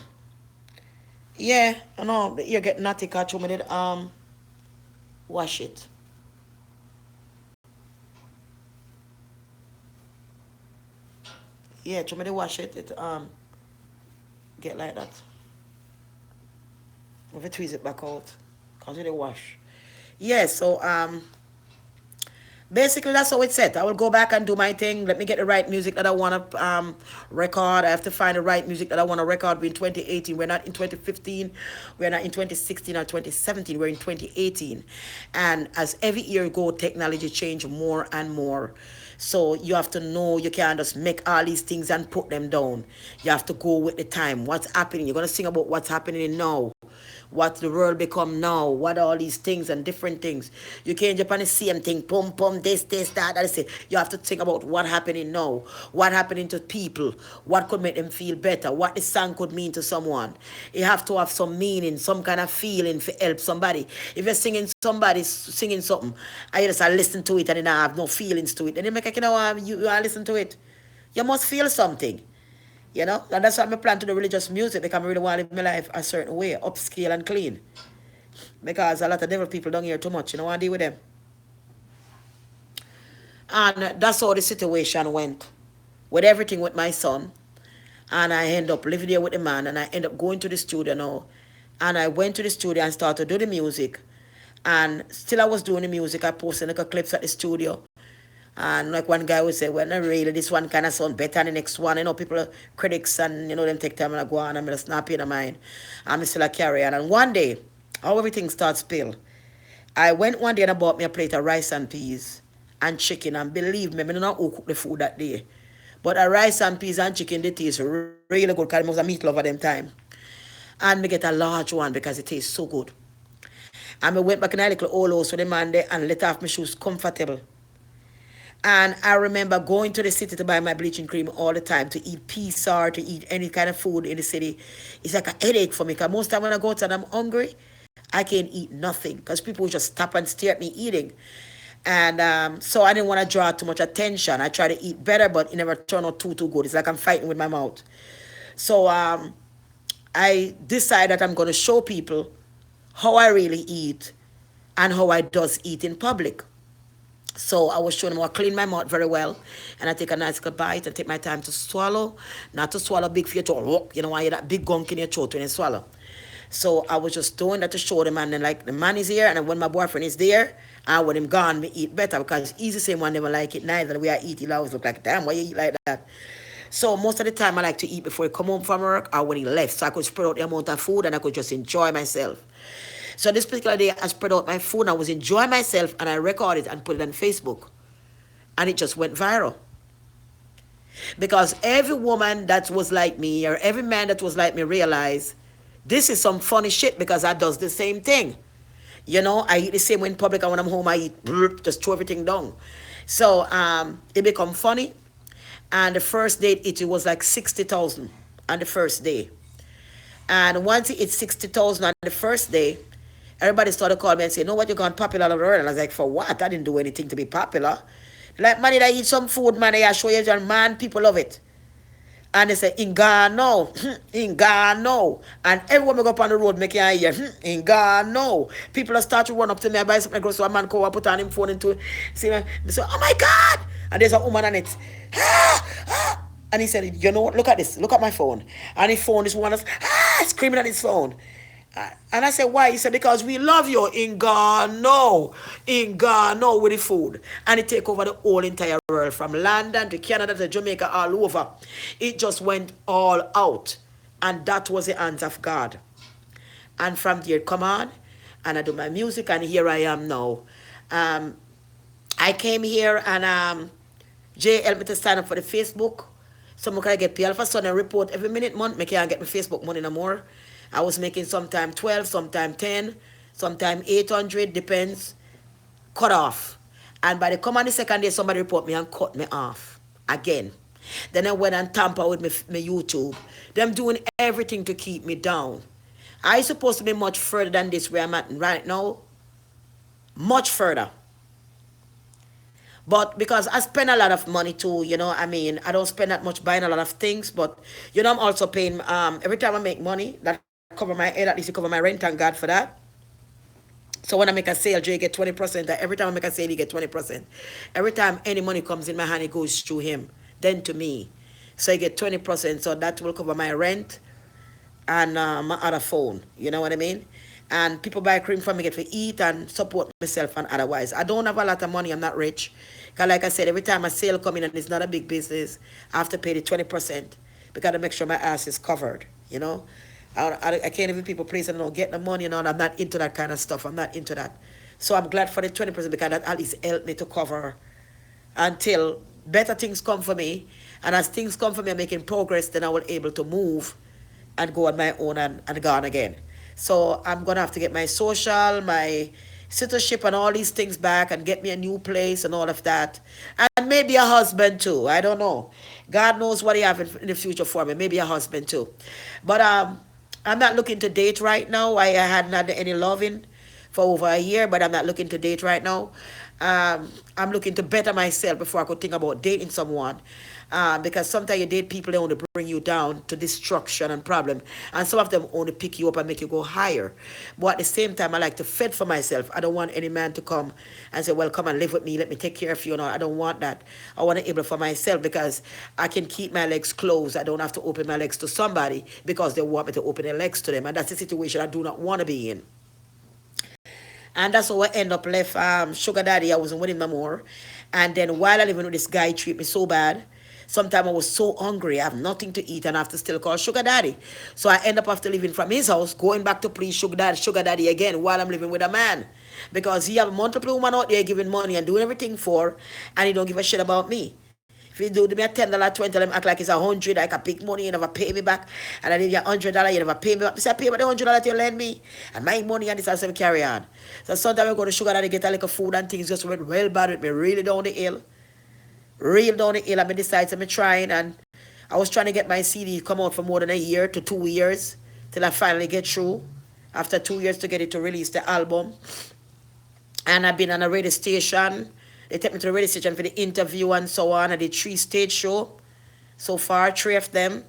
Yeah, I know, you get naughty catch me did Wash it. Yeah, try me to wash it. It get like that. If I tweeze it back out, cause it wash. Yeah, so basically that's how it's set. I will go back and do my thing. Let me get the right music that I want to record. I have to find the right music that I want to record. We're in 2018. We're not in 2015. We're not in 2016 or 2017. We're in 2018. And as every year go, technology change more and more. So you have to know you can't just make all these things and put them down. You have to go with the time. What's happening? You're gonna sing about what's happening now, what the world become now, what all these things and different things. You can't jump on the same thing, pum pum, this, that. I say you have to think about what happening now, what happening to people, what could make them feel better, what the song could mean to someone. You have to have some meaning, some kind of feeling to help somebody. If you're singing somebody singing something, I just listen to it and then I have no feelings to it, and then make you know you listen to it. You must feel something. You know, and that's why I plan to do religious music because I really want to live my life a certain way, upscale and clean. Because a lot of devil people don't hear too much, you know, I deal with them. And that's how the situation went with everything with my son. And I end up living there with the man, and I end up going to the studio now. And I went to the studio and started to do the music. And still I was doing the music. I posted like a clips at the studio. And like one guy would say, well, not really, this one kind of sound better than the next one. You know, people, critics, and, you know, them take time and I go on and I'm just not paying the mind. I'm still a carry on. And one day, how everything starts spill. I went one day and I bought me a plate of rice and peas and chicken. And believe me, I don't know who cooked the food that day. But a rice and peas and chicken, they taste really good because I was a meat lover them time. And me get a large one because it tastes so good. And I went back in a little old house with the man there and let off my shoes comfortable. And I remember going to the city to buy my bleaching cream all the time, to eat pizza or to eat any kind of food in the city. It's like a headache for me because most time when I go outside and I'm hungry, I can't eat nothing because people just stop and stare at me eating. And so I didn't want to draw too much attention. I try to eat better, but it never turned out too good. It's like I'm fighting with my mouth. So I decided that I'm going to show people how I really eat and how I does eat in public. So I was showing them how I clean my mouth very well. And I take a nice good bite and take my time to swallow. Not to swallow big for your throat. You know why you that big gunk in your throat when you swallow. So I was just doing that to show them. And then like the man is here. And when my boyfriend is there, and when him gone, me eat better. Because it's easy saying one never like it neither. The way I eat, he always look like, damn, why you eat like that? So most of the time I like to eat before he come home from work or when he left. So I could spread out the amount of food and I could just enjoy myself. So this particular day, I spread out my food and I was enjoying myself and I recorded and put it on Facebook. And it just went viral. Because every woman that was like me or every man that was like me realized this is some funny shit because I does the same thing. You know, I eat the same way in public and when I'm home I eat, just throw everything down. So it become funny. And the first day it was like 60,000 on the first day. And once it hit 60,000 on the first day, everybody started calling me and saying, "No, what you gone popular all over the world?" And I was like, "For what? I didn't do anything to be popular. Like, man, I eat some food, man, I show you, and man, people love it." And they say, "In Ghana, no. In Ghana, no." And everyone go up on the road make you hear, "In Ghana, no." People start to run up to me, I buy something, so a man go up, put on him phone into it. See, they say, "Oh my God." And there's a woman on it. Ah, ah. And he said, "You know what? Look at this. Look at my phone." And his phone is one of screaming at his phone. And I said, "Why?" He said, "Because we love you in Ghana, with the food." And it take over the whole entire world, from London to Canada to Jamaica, all over. It just went all out. And that was the hands of God. And from there, come on, and I do my music, and here I am now. I came here, and Jay helped me to sign up for the Facebook. So I can get paid for Sunday report every minute, month. I can't get my Facebook money no more. I was making sometime 12, sometime 10, sometime 800, depends. Cut off. And by the come on the second day, somebody report me and cut me off again. Then I went and tamper with my YouTube. Them doing everything to keep me down. I supposed to be much further than this where I'm at right now. Much further. But because I spend a lot of money too, you know, I mean, I don't spend that much buying a lot of things, but, you know, I'm also paying, every time I make money, that cover my head, at least it cover my rent, thank God for that. So when I make a sale, Jay get 20%. Every time I make a sale, he get 20%. Every time any money comes in my hand, it goes through him, then to me. So I get 20%. So that will cover my rent and my other phone. You know what I mean? And people buy cream from me, get to eat and support myself and otherwise. I don't have a lot of money. I'm not rich. Because like I said, every time a sale come in and it's not a big business, I have to pay the 20%. Because to make sure my ass is covered, you know? I can't even people place and don't get the money and all. I'm not into that kind of stuff. I'm not into that. So I'm glad for the 20% because that at least helped me to cover until better things come for me. And as things come for me, I'm making progress, then I will able to move and go on my own and go on again. So I'm gonna have to get my social, my citizenship and all these things back and get me a new place and all of that. And maybe a husband too. I don't know. God knows what he have in the future for me. Maybe a husband too. But I'm not looking to date right now. I hadn't had any loving for over a year, but I'm not looking to date right now. I'm looking to better myself before I could think about dating someone. Because sometimes you date people, they only bring you down to destruction and problem. And some of them only pick you up and make you go higher. But at the same time, I like to fend for myself. I don't want any man to come and say, well, come and live with me. Let me take care of you. No, I don't want that. I want to able for myself because I can keep my legs closed. I don't have to open my legs to somebody because they want me to open their legs to them. And that's the situation I do not want to be in. And that's how I end up left sugar daddy. I wasn't with him no more. And then while I living with this guy, he treat me so bad. Sometimes I was so hungry, I have nothing to eat, and I have to still call sugar daddy. So I end up after leaving from his house, going back to please sugar daddy again while I'm living with a man. Because he have multiple women out there giving money and doing everything for, and he don't give a shit about me. If you do me a $10, $20, act like it's 100, I can pick money, you never pay me back. And I need you $100, you never pay me back. I say, pay me the $100 you lend me. And my money and this I say carry on. So sometimes I go to sugar daddy, get a little food and things just went well bad with me, really down the hill. Real down the hill. I decided to be trying, and I was trying to get my CD come out for more than a year to 2 years till I finally get through. After 2 years to get it to release the album. And I've been on a radio station. They take me to the radio station for the interview and so on. I did 3 stage show so far, 3 of them,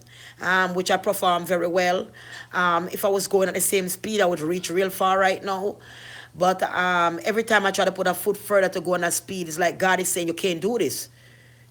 which I performed very well. If I was going at the same speed, I would reach real far right now. But every time I try to put a foot further to go on that speed, it's like God is saying, you can't do this.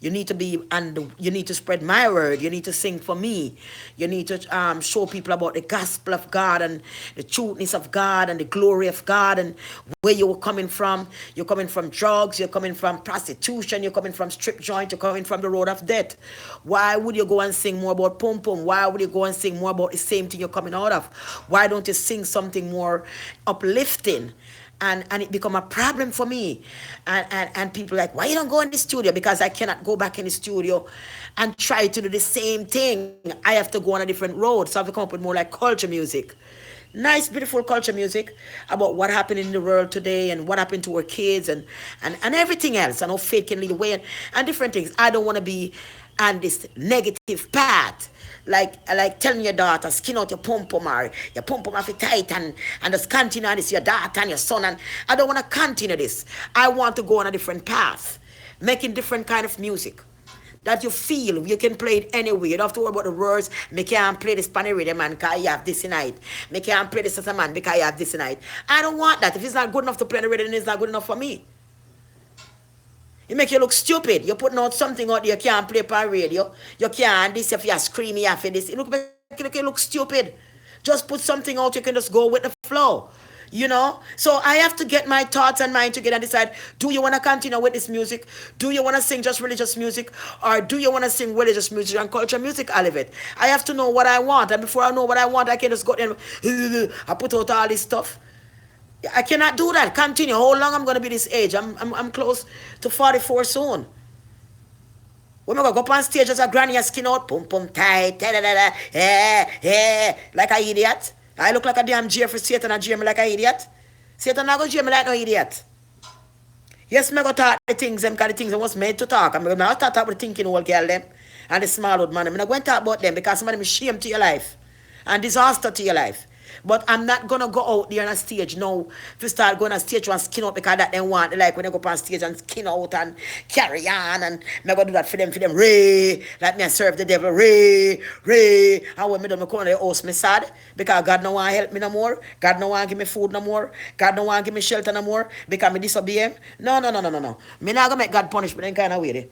You need to be, and you need to spread my word. You need to sing for me. You need to show people about the gospel of God and the truthness of God and the glory of God and where you're coming from. You're coming from drugs. You're coming from prostitution. You're coming from strip joint. You're coming from the road of death. Why would you go and sing more about pom pom? Why would you go and sing more about the same thing you're coming out of? Why don't you sing something more uplifting? And it become a problem for me. And people like, why you don't go in the studio? Because I cannot go back in the studio and try to do the same thing. I have to go on a different road. So I have to come up with more like culture music. Nice, beautiful culture music about what happened in the world today and what happened to our kids and everything else. And how faith can lead the way and different things. I don't want to be on this negative path. Like telling your daughter, skin out your pom-pom or your pom-pom have it tight and just continue on this, your daughter and your son. And I don't want to continue this. I want to go on a different path, making different kind of music that you feel you can play it anyway. You don't have to worry about the words. Me can't play this pan rhythm man because you have this tonight. Me can't play this as a man because you have this tonight. I don't want that. If it's not good enough to play the rhythm, it's not good enough for me. It make you look stupid. You're putting out something out there you can't play on radio. You can't this if you're screaming after this. It make you look stupid. Just put something out, you can just go with the flow. You know? So I have to get my thoughts and mind together and decide, do you want to continue with this music? Do you want to sing just religious music? Or do you want to sing religious music and culture music? All of it. I have to know what I want. And before I know what I want, I can just go there and I put out all this stuff. I cannot do that. Continue. How long I'm going to be this age? I'm close to 44 soon. When I go up on stage as a granny, skin out, pum pum tight, da da da da, like an idiot. I look like a damn jeer for Satan and jeer me like an idiot. Satan not going to jeer me like no idiot. Yes, me go talk the things, them kind of things I was made to talk. I'm not talk about the thinking old girl them and the small old man. I'm not going to talk about them because somebody is shame to your life and disaster to your life. But I'm not gonna go out there on a stage now to start going on stage and skin out because that they want. Like when I go up on stage and skin out and carry on and I'm gonna do that for them, Ray. Like me I serve the devil, Ray, Ray. And when me do me come on the house, me sad because God no want help me no more. God no want give me food no more. God no want give me shelter no more because me disobey him. No, no, no, no, no, no. Me not gonna make God punish me in kind of way.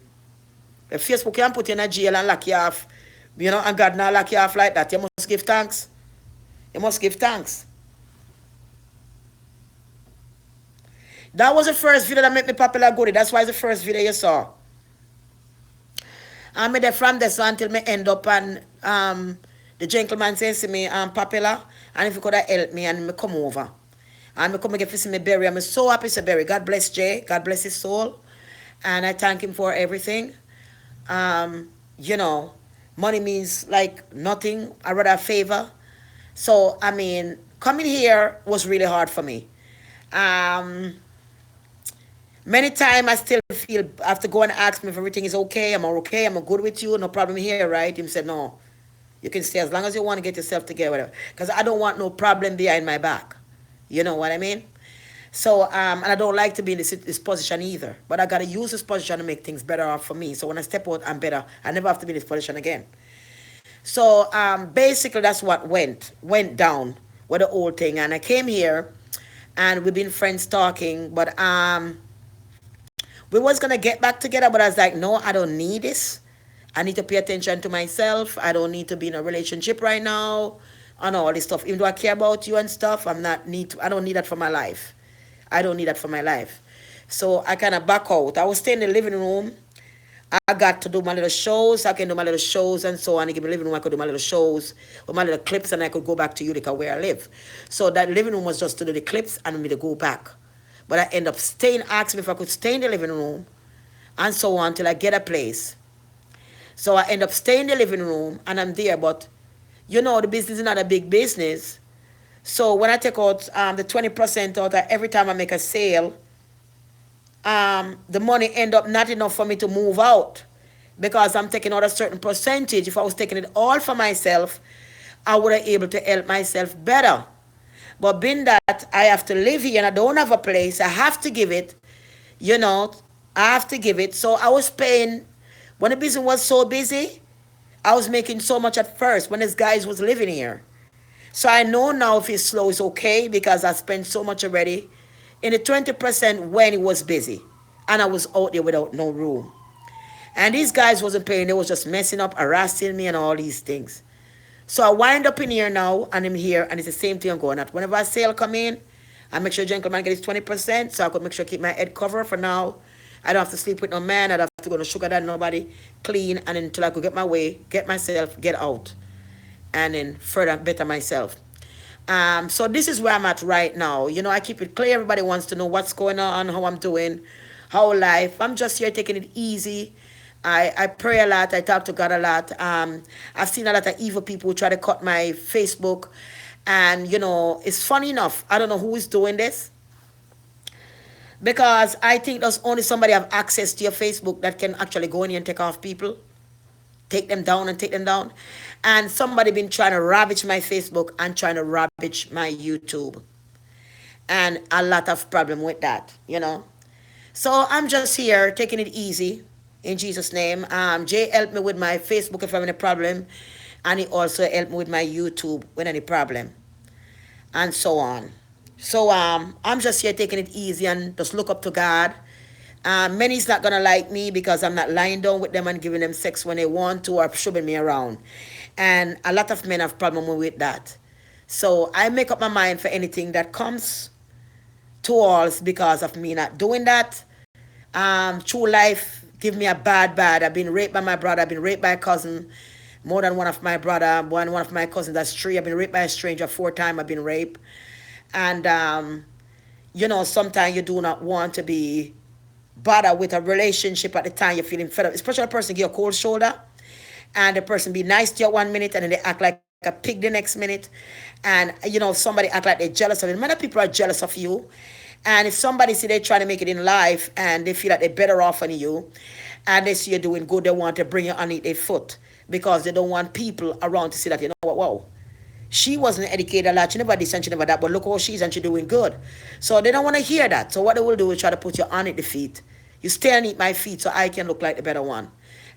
If Facebook can put you in a jail and lock you off, and God not lock you off like that, you must give thanks. You must give thanks. That was the first video that made me popular good. That's why it's the first video you saw. And me there from this until me end up and the gentleman says to me, I'm popular, and if you could have helped me and me come over. And me come and get to see me bury. I'm so happy to bury. God bless Jay. God bless his soul. And I thank him for everything. Um, you know, money means like nothing. I rather a favor. So I mean, coming here was really hard for me. Um, Many times I still feel I have to go and ask me if everything is okay. I'm okay. I'm good with you. No problem here, right? Him said no. You can stay as long as you want to get yourself together, whatever. Because I don't want no problem behind my back. You know what I mean? So, and I don't like to be in this position either. But I got to use this position to make things better off for me. So when I step out, I'm better. I never have to be in this position again. So basically, that's what went down with the whole thing. And I came here, and we've been friends talking. But we was gonna get back together. But I was like, no, I don't need this. I need to pay attention to myself. I don't need to be in a relationship right now, and all this stuff. Even though I care about you and stuff, I don't need that for my life. I don't need that for my life. So I kind of back out. I was staying in the living room. I got to do my little shows. I can do my little shows and so on. In the living room, I could do my little shows with my little clips, and I could go back to Utica where I live. So that living room was just to do the clips and me to go back. But I end up staying, asking me if I could stay in the living room and so on till I get a place. So I end up staying in the living room and I'm there. But the business is not a big business. So when I take out the 20% out every time I make a sale, the money end up not enough for me to move out because I'm taking out a certain percentage. If I was taking it all for myself, I would have able to help myself better. But being that I have to live here and I don't have a place, I have to give it, I have to give it. So I was paying, when the business was so busy, I was making so much at first when this guys was living here. So I know now if it's slow, it's okay because I spent so much already in the 20% when it was busy. And I was out there without no room. And these guys wasn't paying. They was just messing up, harassing me and all these things. So I wind up in here now and I'm here and it's the same thing I'm going at. Whenever a sale come in, I make sure gentleman gets 20% so I could make sure I keep my head covered for now. I don't have to sleep with no man. I don't have to go to sugar daddy, nobody. Clean and until I could get my way, get myself, get out. And then further better myself. So this is where I'm at right now. I keep it clear. Everybody wants to know what's going on, how I'm doing, how life. I'm just here taking it easy. I pray a lot. I talk to God a lot. I've seen a lot of evil people who try to cut my Facebook. And, it's funny enough. I don't know who is doing this. Because I think there's only somebody have access to your Facebook that can actually go in here and take off people. Take them down and take them down. And somebody been trying to ravage my Facebook and trying to ravage my YouTube. And a lot of problem with that, So I'm just here taking it easy in Jesus' name. Jay helped me with my Facebook if I have any problem. And he also helped me with my YouTube with any problem. And so on. So I'm just here taking it easy and just look up to God. Many's not gonna like me because I'm not lying down with them and giving them sex when they want to or shoving me around. And a lot of men have problem with that. So I make up my mind for anything that comes to us because of me not doing that. True life give me a bad. I've been raped by my brother. I've been raped by a cousin. More than one of my brother. One of my cousins, that's 3. I've been raped by a stranger 4 times. I've been raped. And, sometimes you do not want to be bothered with a relationship at the time you're feeling fed up. Especially a person give you a cold shoulder and the person be nice to you 1 minute and then they act like a pig the next minute. And, somebody act like they're jealous of you. Many people are jealous of you. And if somebody see they're trying to make it in life and they feel like they're better off than you and they see you're doing good, they want to bring you underneath their foot because they don't want people around to see that, wow, She wasn't educated a lot. She never this and she never that. But look how she is and she doing good. So they don't want to hear that. So what they will do is try to put you on at the feet. You stay underneath my feet so I can look like the better one.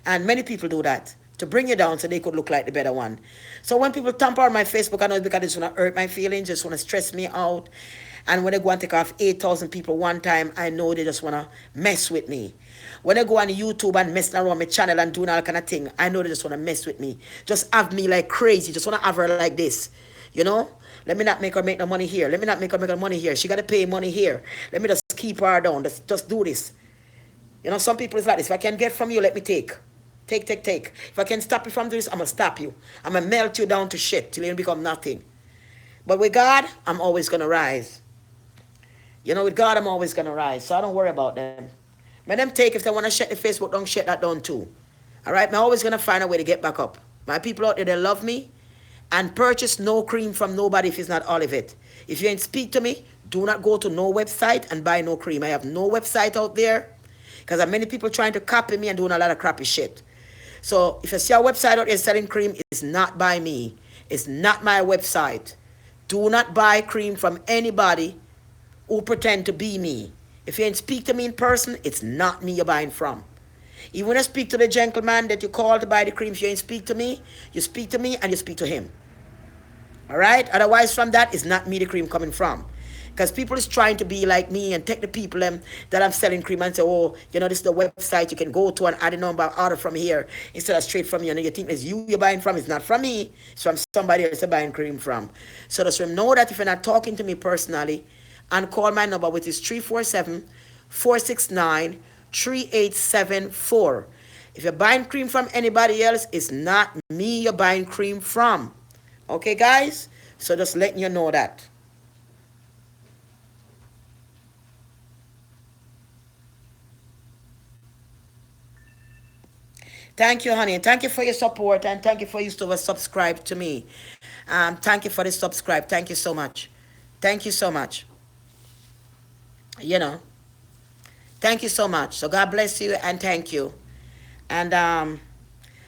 And many people do that to bring you down so they could look like the better one. So when people tamper on my Facebook, I know it's because they just want to hurt my feelings, just want to stress me out. And when they go and take off 8,000 people one time, I know they just want to mess with me. When I go on YouTube and messing around my channel and doing all kind of thing, I know they just want to mess with me. Just have me like crazy. Just want to have her like this. You know? Let me not make her make the money here. Let me not make her make the money here. She got to pay money here. Let me just keep her down. Just do this. You know, some people is like this. If I can get from you, let me take. Take. If I can stop you from this, I'm going to stop you. I'm going to melt you down to shit till you become nothing. But with God, I'm always going to rise. You know, with God, I'm always going to rise. So I don't worry about them. Let them take, if they want to shut the Facebook down, shut that down too. All right? I'm always going to find a way to get back up. My people out there, they love me. And purchase no cream from nobody if it's not all of it. If you ain't speak to me, do not go to no website and buy no cream. I have no website out there because there are many people trying to copy me and doing a lot of crappy shit. So if you see a website out there selling cream, it's not by me. It's not my website. Do not buy cream from anybody who pretend to be me. If you ain't speak to me in person, it's not me you're buying from. Even when I speak to the gentleman that you call to buy the cream, if you ain't speak to me, you speak to me and you speak to him. All right? Otherwise, from that, it's not me the cream coming from. Because people is trying to be like me and take the people that I'm selling cream and say, oh, you know, this is the website you can go to and add a number, order from here instead of straight from you. And you think it's you're buying from. It's not from me. It's from somebody else you're buying cream from. So just know that if you're not talking to me personally, and call my number, which is 347-469-3874. If you're buying cream from anybody else, it's not me you're buying cream from. Okay, guys? So just letting you know that. Thank you, honey. Thank you for your support and thank you for you to subscribe to me. Thank you for the subscribe. Thank you so much. Thank you so much. You know, thank you so much. So God bless you and thank you. And I'm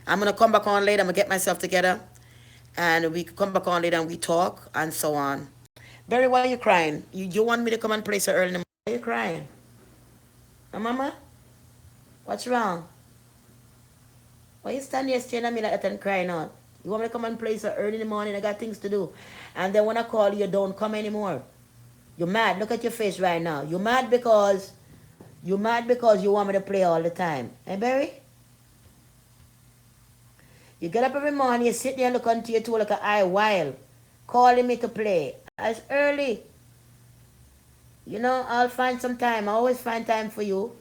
gonna come back on later. I'm gonna get myself together, and we come back on later and we talk and so on. Barry, why are you crying? You want me to come and play so early in the morning? Why are you crying? Mama, what's wrong? Why you stand here staring at me like that and crying out? You want me to come and play so early in the morning? I got things to do. And then when I call you, don't come anymore. You're mad. Look at your face right now. You're mad because you want me to play all the time. Hey, Barry? You get up every morning, you sit there and look onto your toe like an eye wild, calling me to play. It's early. You know, I'll find some time. I always find time for you.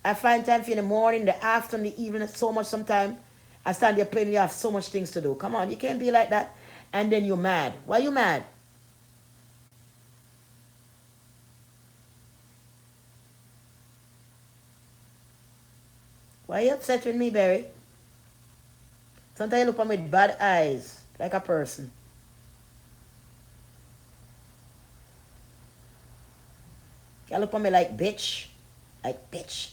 I find time for you in the morning, the afternoon, the evening, so much sometimes. I stand there playing, you have so much things to do. Come on, you can't be like that. And then you're mad. Why you mad? Why you upset with me, Barry? Sometimes you look at me with bad eyes, like a person. You look at me like bitch. Like bitch.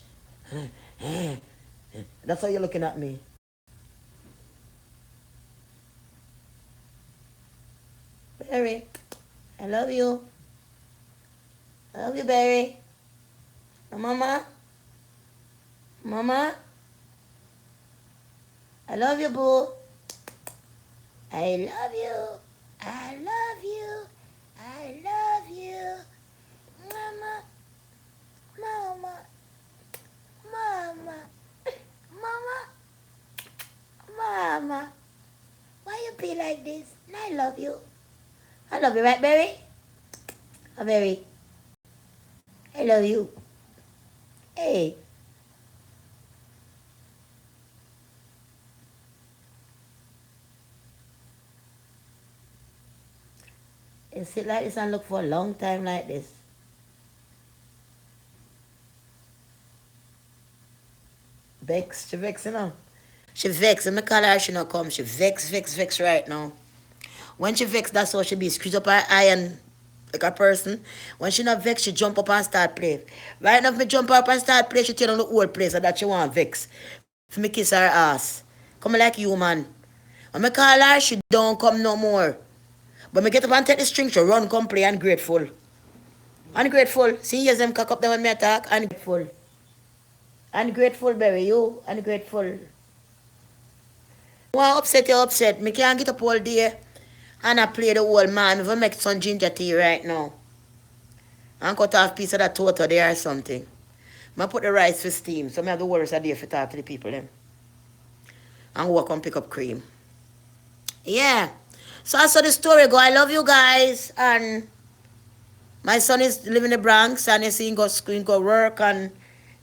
That's how you're looking at me. Barry, I love you. I love you, Barry. Mama? Mama? I love you, boo. I love you. I love you. I love you. Mama. Mama. Mama. Mama. Mama. Why you be like this? I love you. I love you, right, Barry? Oh, Barry. I love you. Hey. You sit like this and look for a long time like this. Vex, she vex, you know. She vex, and me call her, she not come. She vex right now. When she vex, that's how she be. Squeeze up her eye and like a person. When she not vex, she jump up and start play. Right now, if me jump up and start play, she turn on the whole place and that she want vex. If me kiss her ass. Come like you, man. When me call her, she don't come no more. But me get up and take the string to run, come play, ungrateful. Ungrateful. See, yes, them cock up them when me attack. Ungrateful. Ungrateful, baby, you. Ungrateful. Want upset, you upset. Me can't get up all day and I play the whole man. If I make some ginger tea right now and cut off a piece of that total there or something. I put the rice for steam, so I have the worst idea for talk to the people then. And walk and pick up cream. Yeah. So I saw the story go. I love you guys. And my son is living in the Bronx and he's go school, go work, and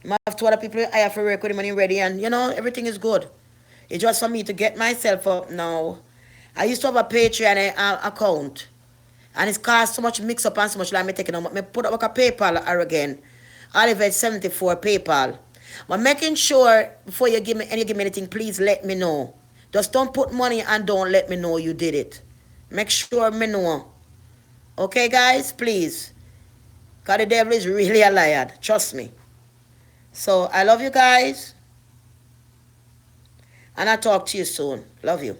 I have two other people I have to work with him when he's ready, and everything is good. It's just for me to get myself up now. I used to have a Patreon account, and it's caused so much mix up and so much like me taking on. Me put up like a PayPal again. Oliver 74 PayPal. But making sure before you give me anything, please let me know. Just don't put money and don't let me know you did it. Make sure me know. Okay, guys, please. Because the devil is really a liar. Trust me. So I love you guys. And I'll talk to you soon. Love you.